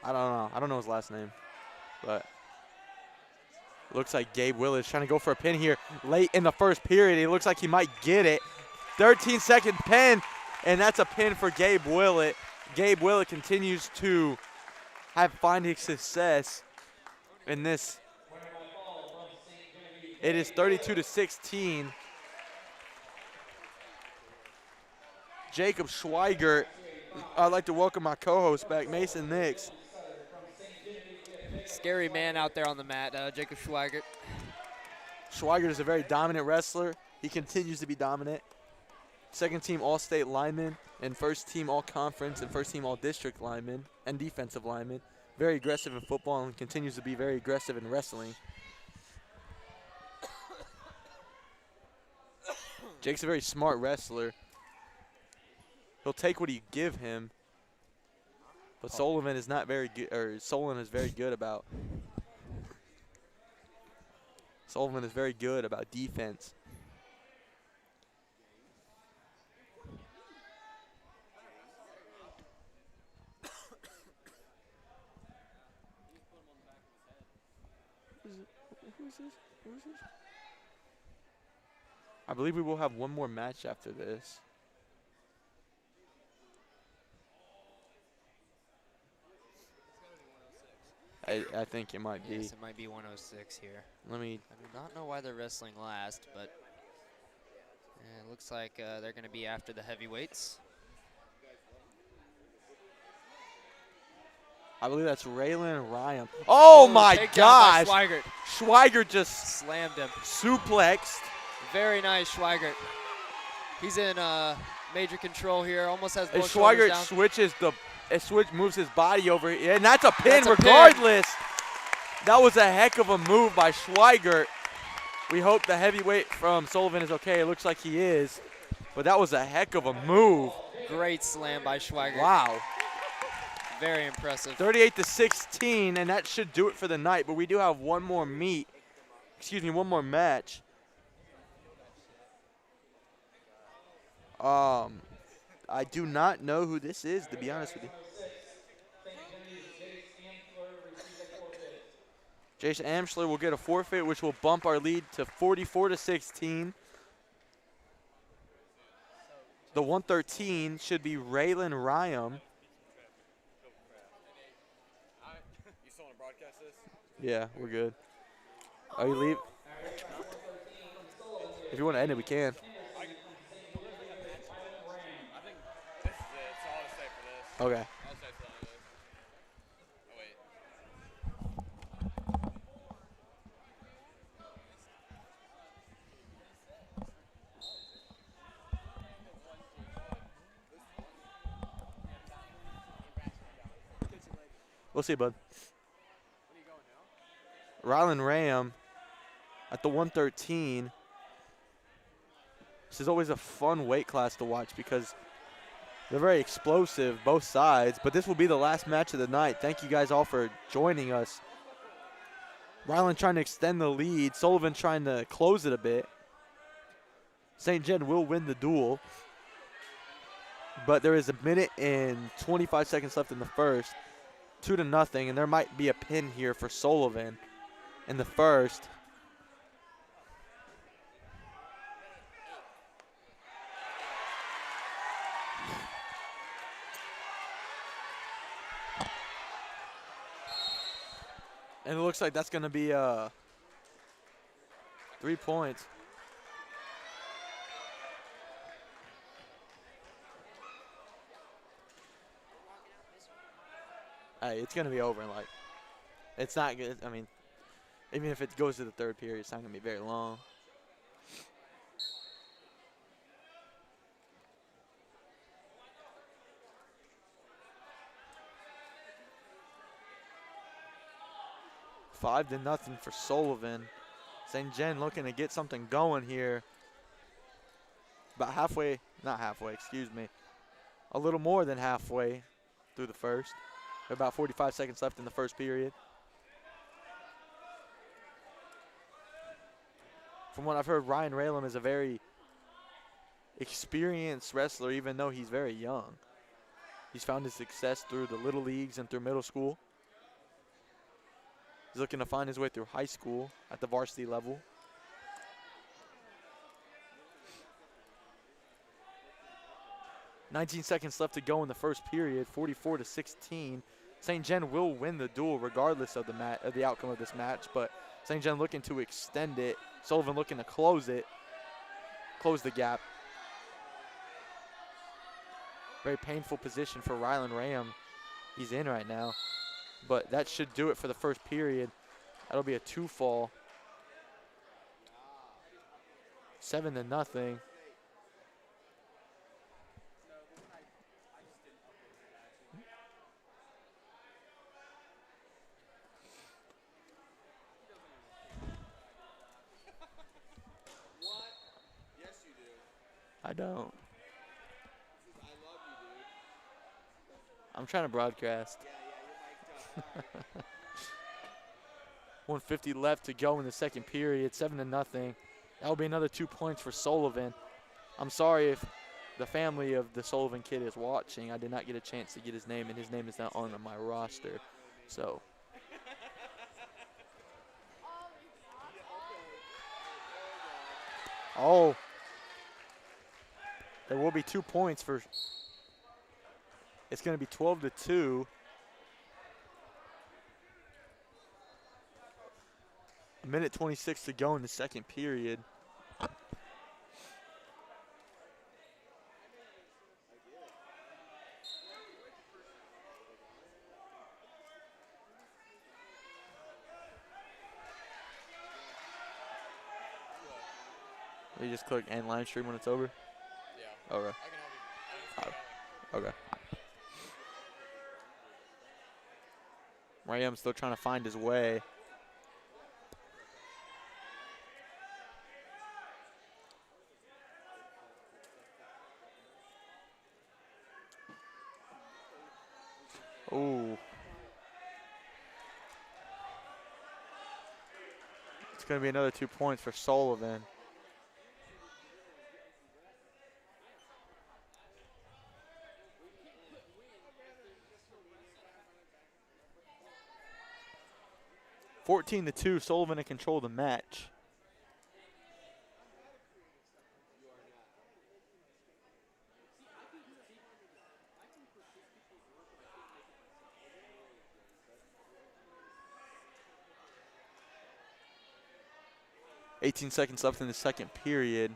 I don't know. I don't know his last name, but looks like Gabe Willett is trying to go for a pin here late in the first period. It looks like he might get it. 13-second pin, and that's a pin for Gabe Willett. Gabe Willett continues to finding success in this. It is 32-16. Jacob Schweiger. I'd like to welcome my co-host back, Mason Nix. Scary man out there on the mat, Jacob Schweigert. Schweigert is a very dominant wrestler. He continues to be dominant. Second team All-State lineman and first team All-Conference and first team All-District lineman and defensive lineman. Very aggressive in football and continues to be very aggressive in wrestling. Jake's a very smart wrestler. He'll take what you give him. But Sullivan is not very good, or Sullivan is very good about. Sullivan is very good about defense. Who is this? I believe we will have one more match after this. I think it might be. Yes, it might be 106 here. Let me. I do not know why they're wrestling last, but it looks like they're going to be after the heavyweights. I believe that's Raylan Ryan. Oh my gosh! Schweigert. Schweiger just Slammed him. suplexed. Very nice, Schweigert. He's in major control here. Almost has both And shoulders Schweiger down. moves his body over, and that's a pin That's a pin. regardless. That was a heck of a move by Schweigert. We hope the heavyweight from Sullivan is okay. It looks like he is, but that was a heck of a move. Great slam by Schweigert. Wow. Very impressive. 38-16, and that should do it for the night. But we do have one more one more match. I do not know who this is, to be honest with you. Jason Amschler will get a forfeit, which will bump our lead to 44-16. The 113 should be Raylan Ryam. You still want to broadcast this? Yeah, we're good. Oh, you leave? If you want to end it, we can. I think this is it, so I'll just stay for this. Okay. I'll stay for this. Oh, wait. We'll see, bud. Rylan Ram at the 113. This is always a fun weight class to watch because they're very explosive, both sides. But this will be the last match of the night. Thank you guys all for joining us. Rylan trying to extend the lead. Sullivan trying to close it a bit. St. Jen will win the duel. But there is a minute and 25 seconds left in the first. 2-0, and there might be a pin here for Sullivan in the first. And it looks like that's going to be 3 points. Hey, it's going to be over in like, it's not good. I mean, even if it goes to the third period, it's not going to be very long. Five to nothing for Sullivan. St. Jen looking to get something going here. About halfway, not halfway, excuse me. A little more than halfway through the first. About 45 seconds left in the first period. From what I've heard, Ryan Raylam is a very experienced wrestler, even though he's very young. He's found his success through the little leagues and through middle school. He's looking to find his way through high school at the varsity level. "19 seconds left to go in the first period, 44-16. St. Jen will win the duel regardless of the outcome of this match, but St. Jen looking to extend it. Sullivan looking to close the gap. Very painful position for Rylan Ram he's in right now, but that should do it for the first period. That'll be a 2-fall. 7-0. I don't. I'm trying to broadcast. 150 left to go in the second period, 7-0. That will be another 2 points for Sullivan. I'm sorry if the family of the Sullivan kid is watching. I did not get a chance to get his name, and his name is not on my roster. So. Oh. There will be 2 points for. It's going to be 12-2. A minute 26 to go in the second period. You just click end live stream when it's over? Yeah. Okay. I can have you. Okay. Rayam's still trying to find his way. Ooh. It's going to be another 2 points for Sullivan. (14-2). Sullivan in control of the match. (18 seconds left in the second period.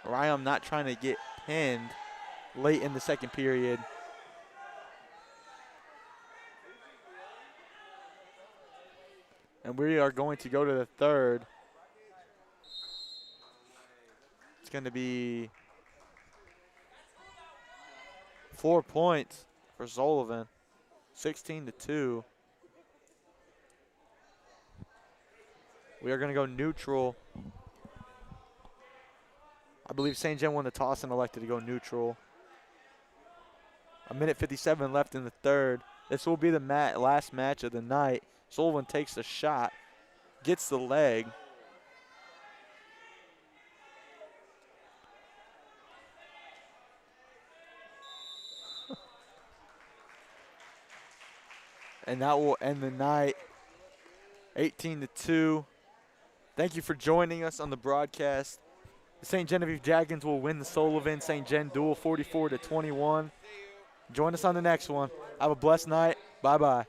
Ryam not trying to get pinned late in the second period. And we are going to go to the third. It's going to be 4 points for Sullivan. 16-2. We are going to go neutral. I believe St. John won the toss and elected to go neutral. 1:57 left in the third. This will be the last match of the night. Sullivan takes the shot, gets the leg. And that will end the night 18-2. Thank you for joining us on the broadcast. The St. Genevieve Dragons will win the Sullivan St. Gen duel 44-21. Join us on the next one. Have a blessed night. Bye-bye.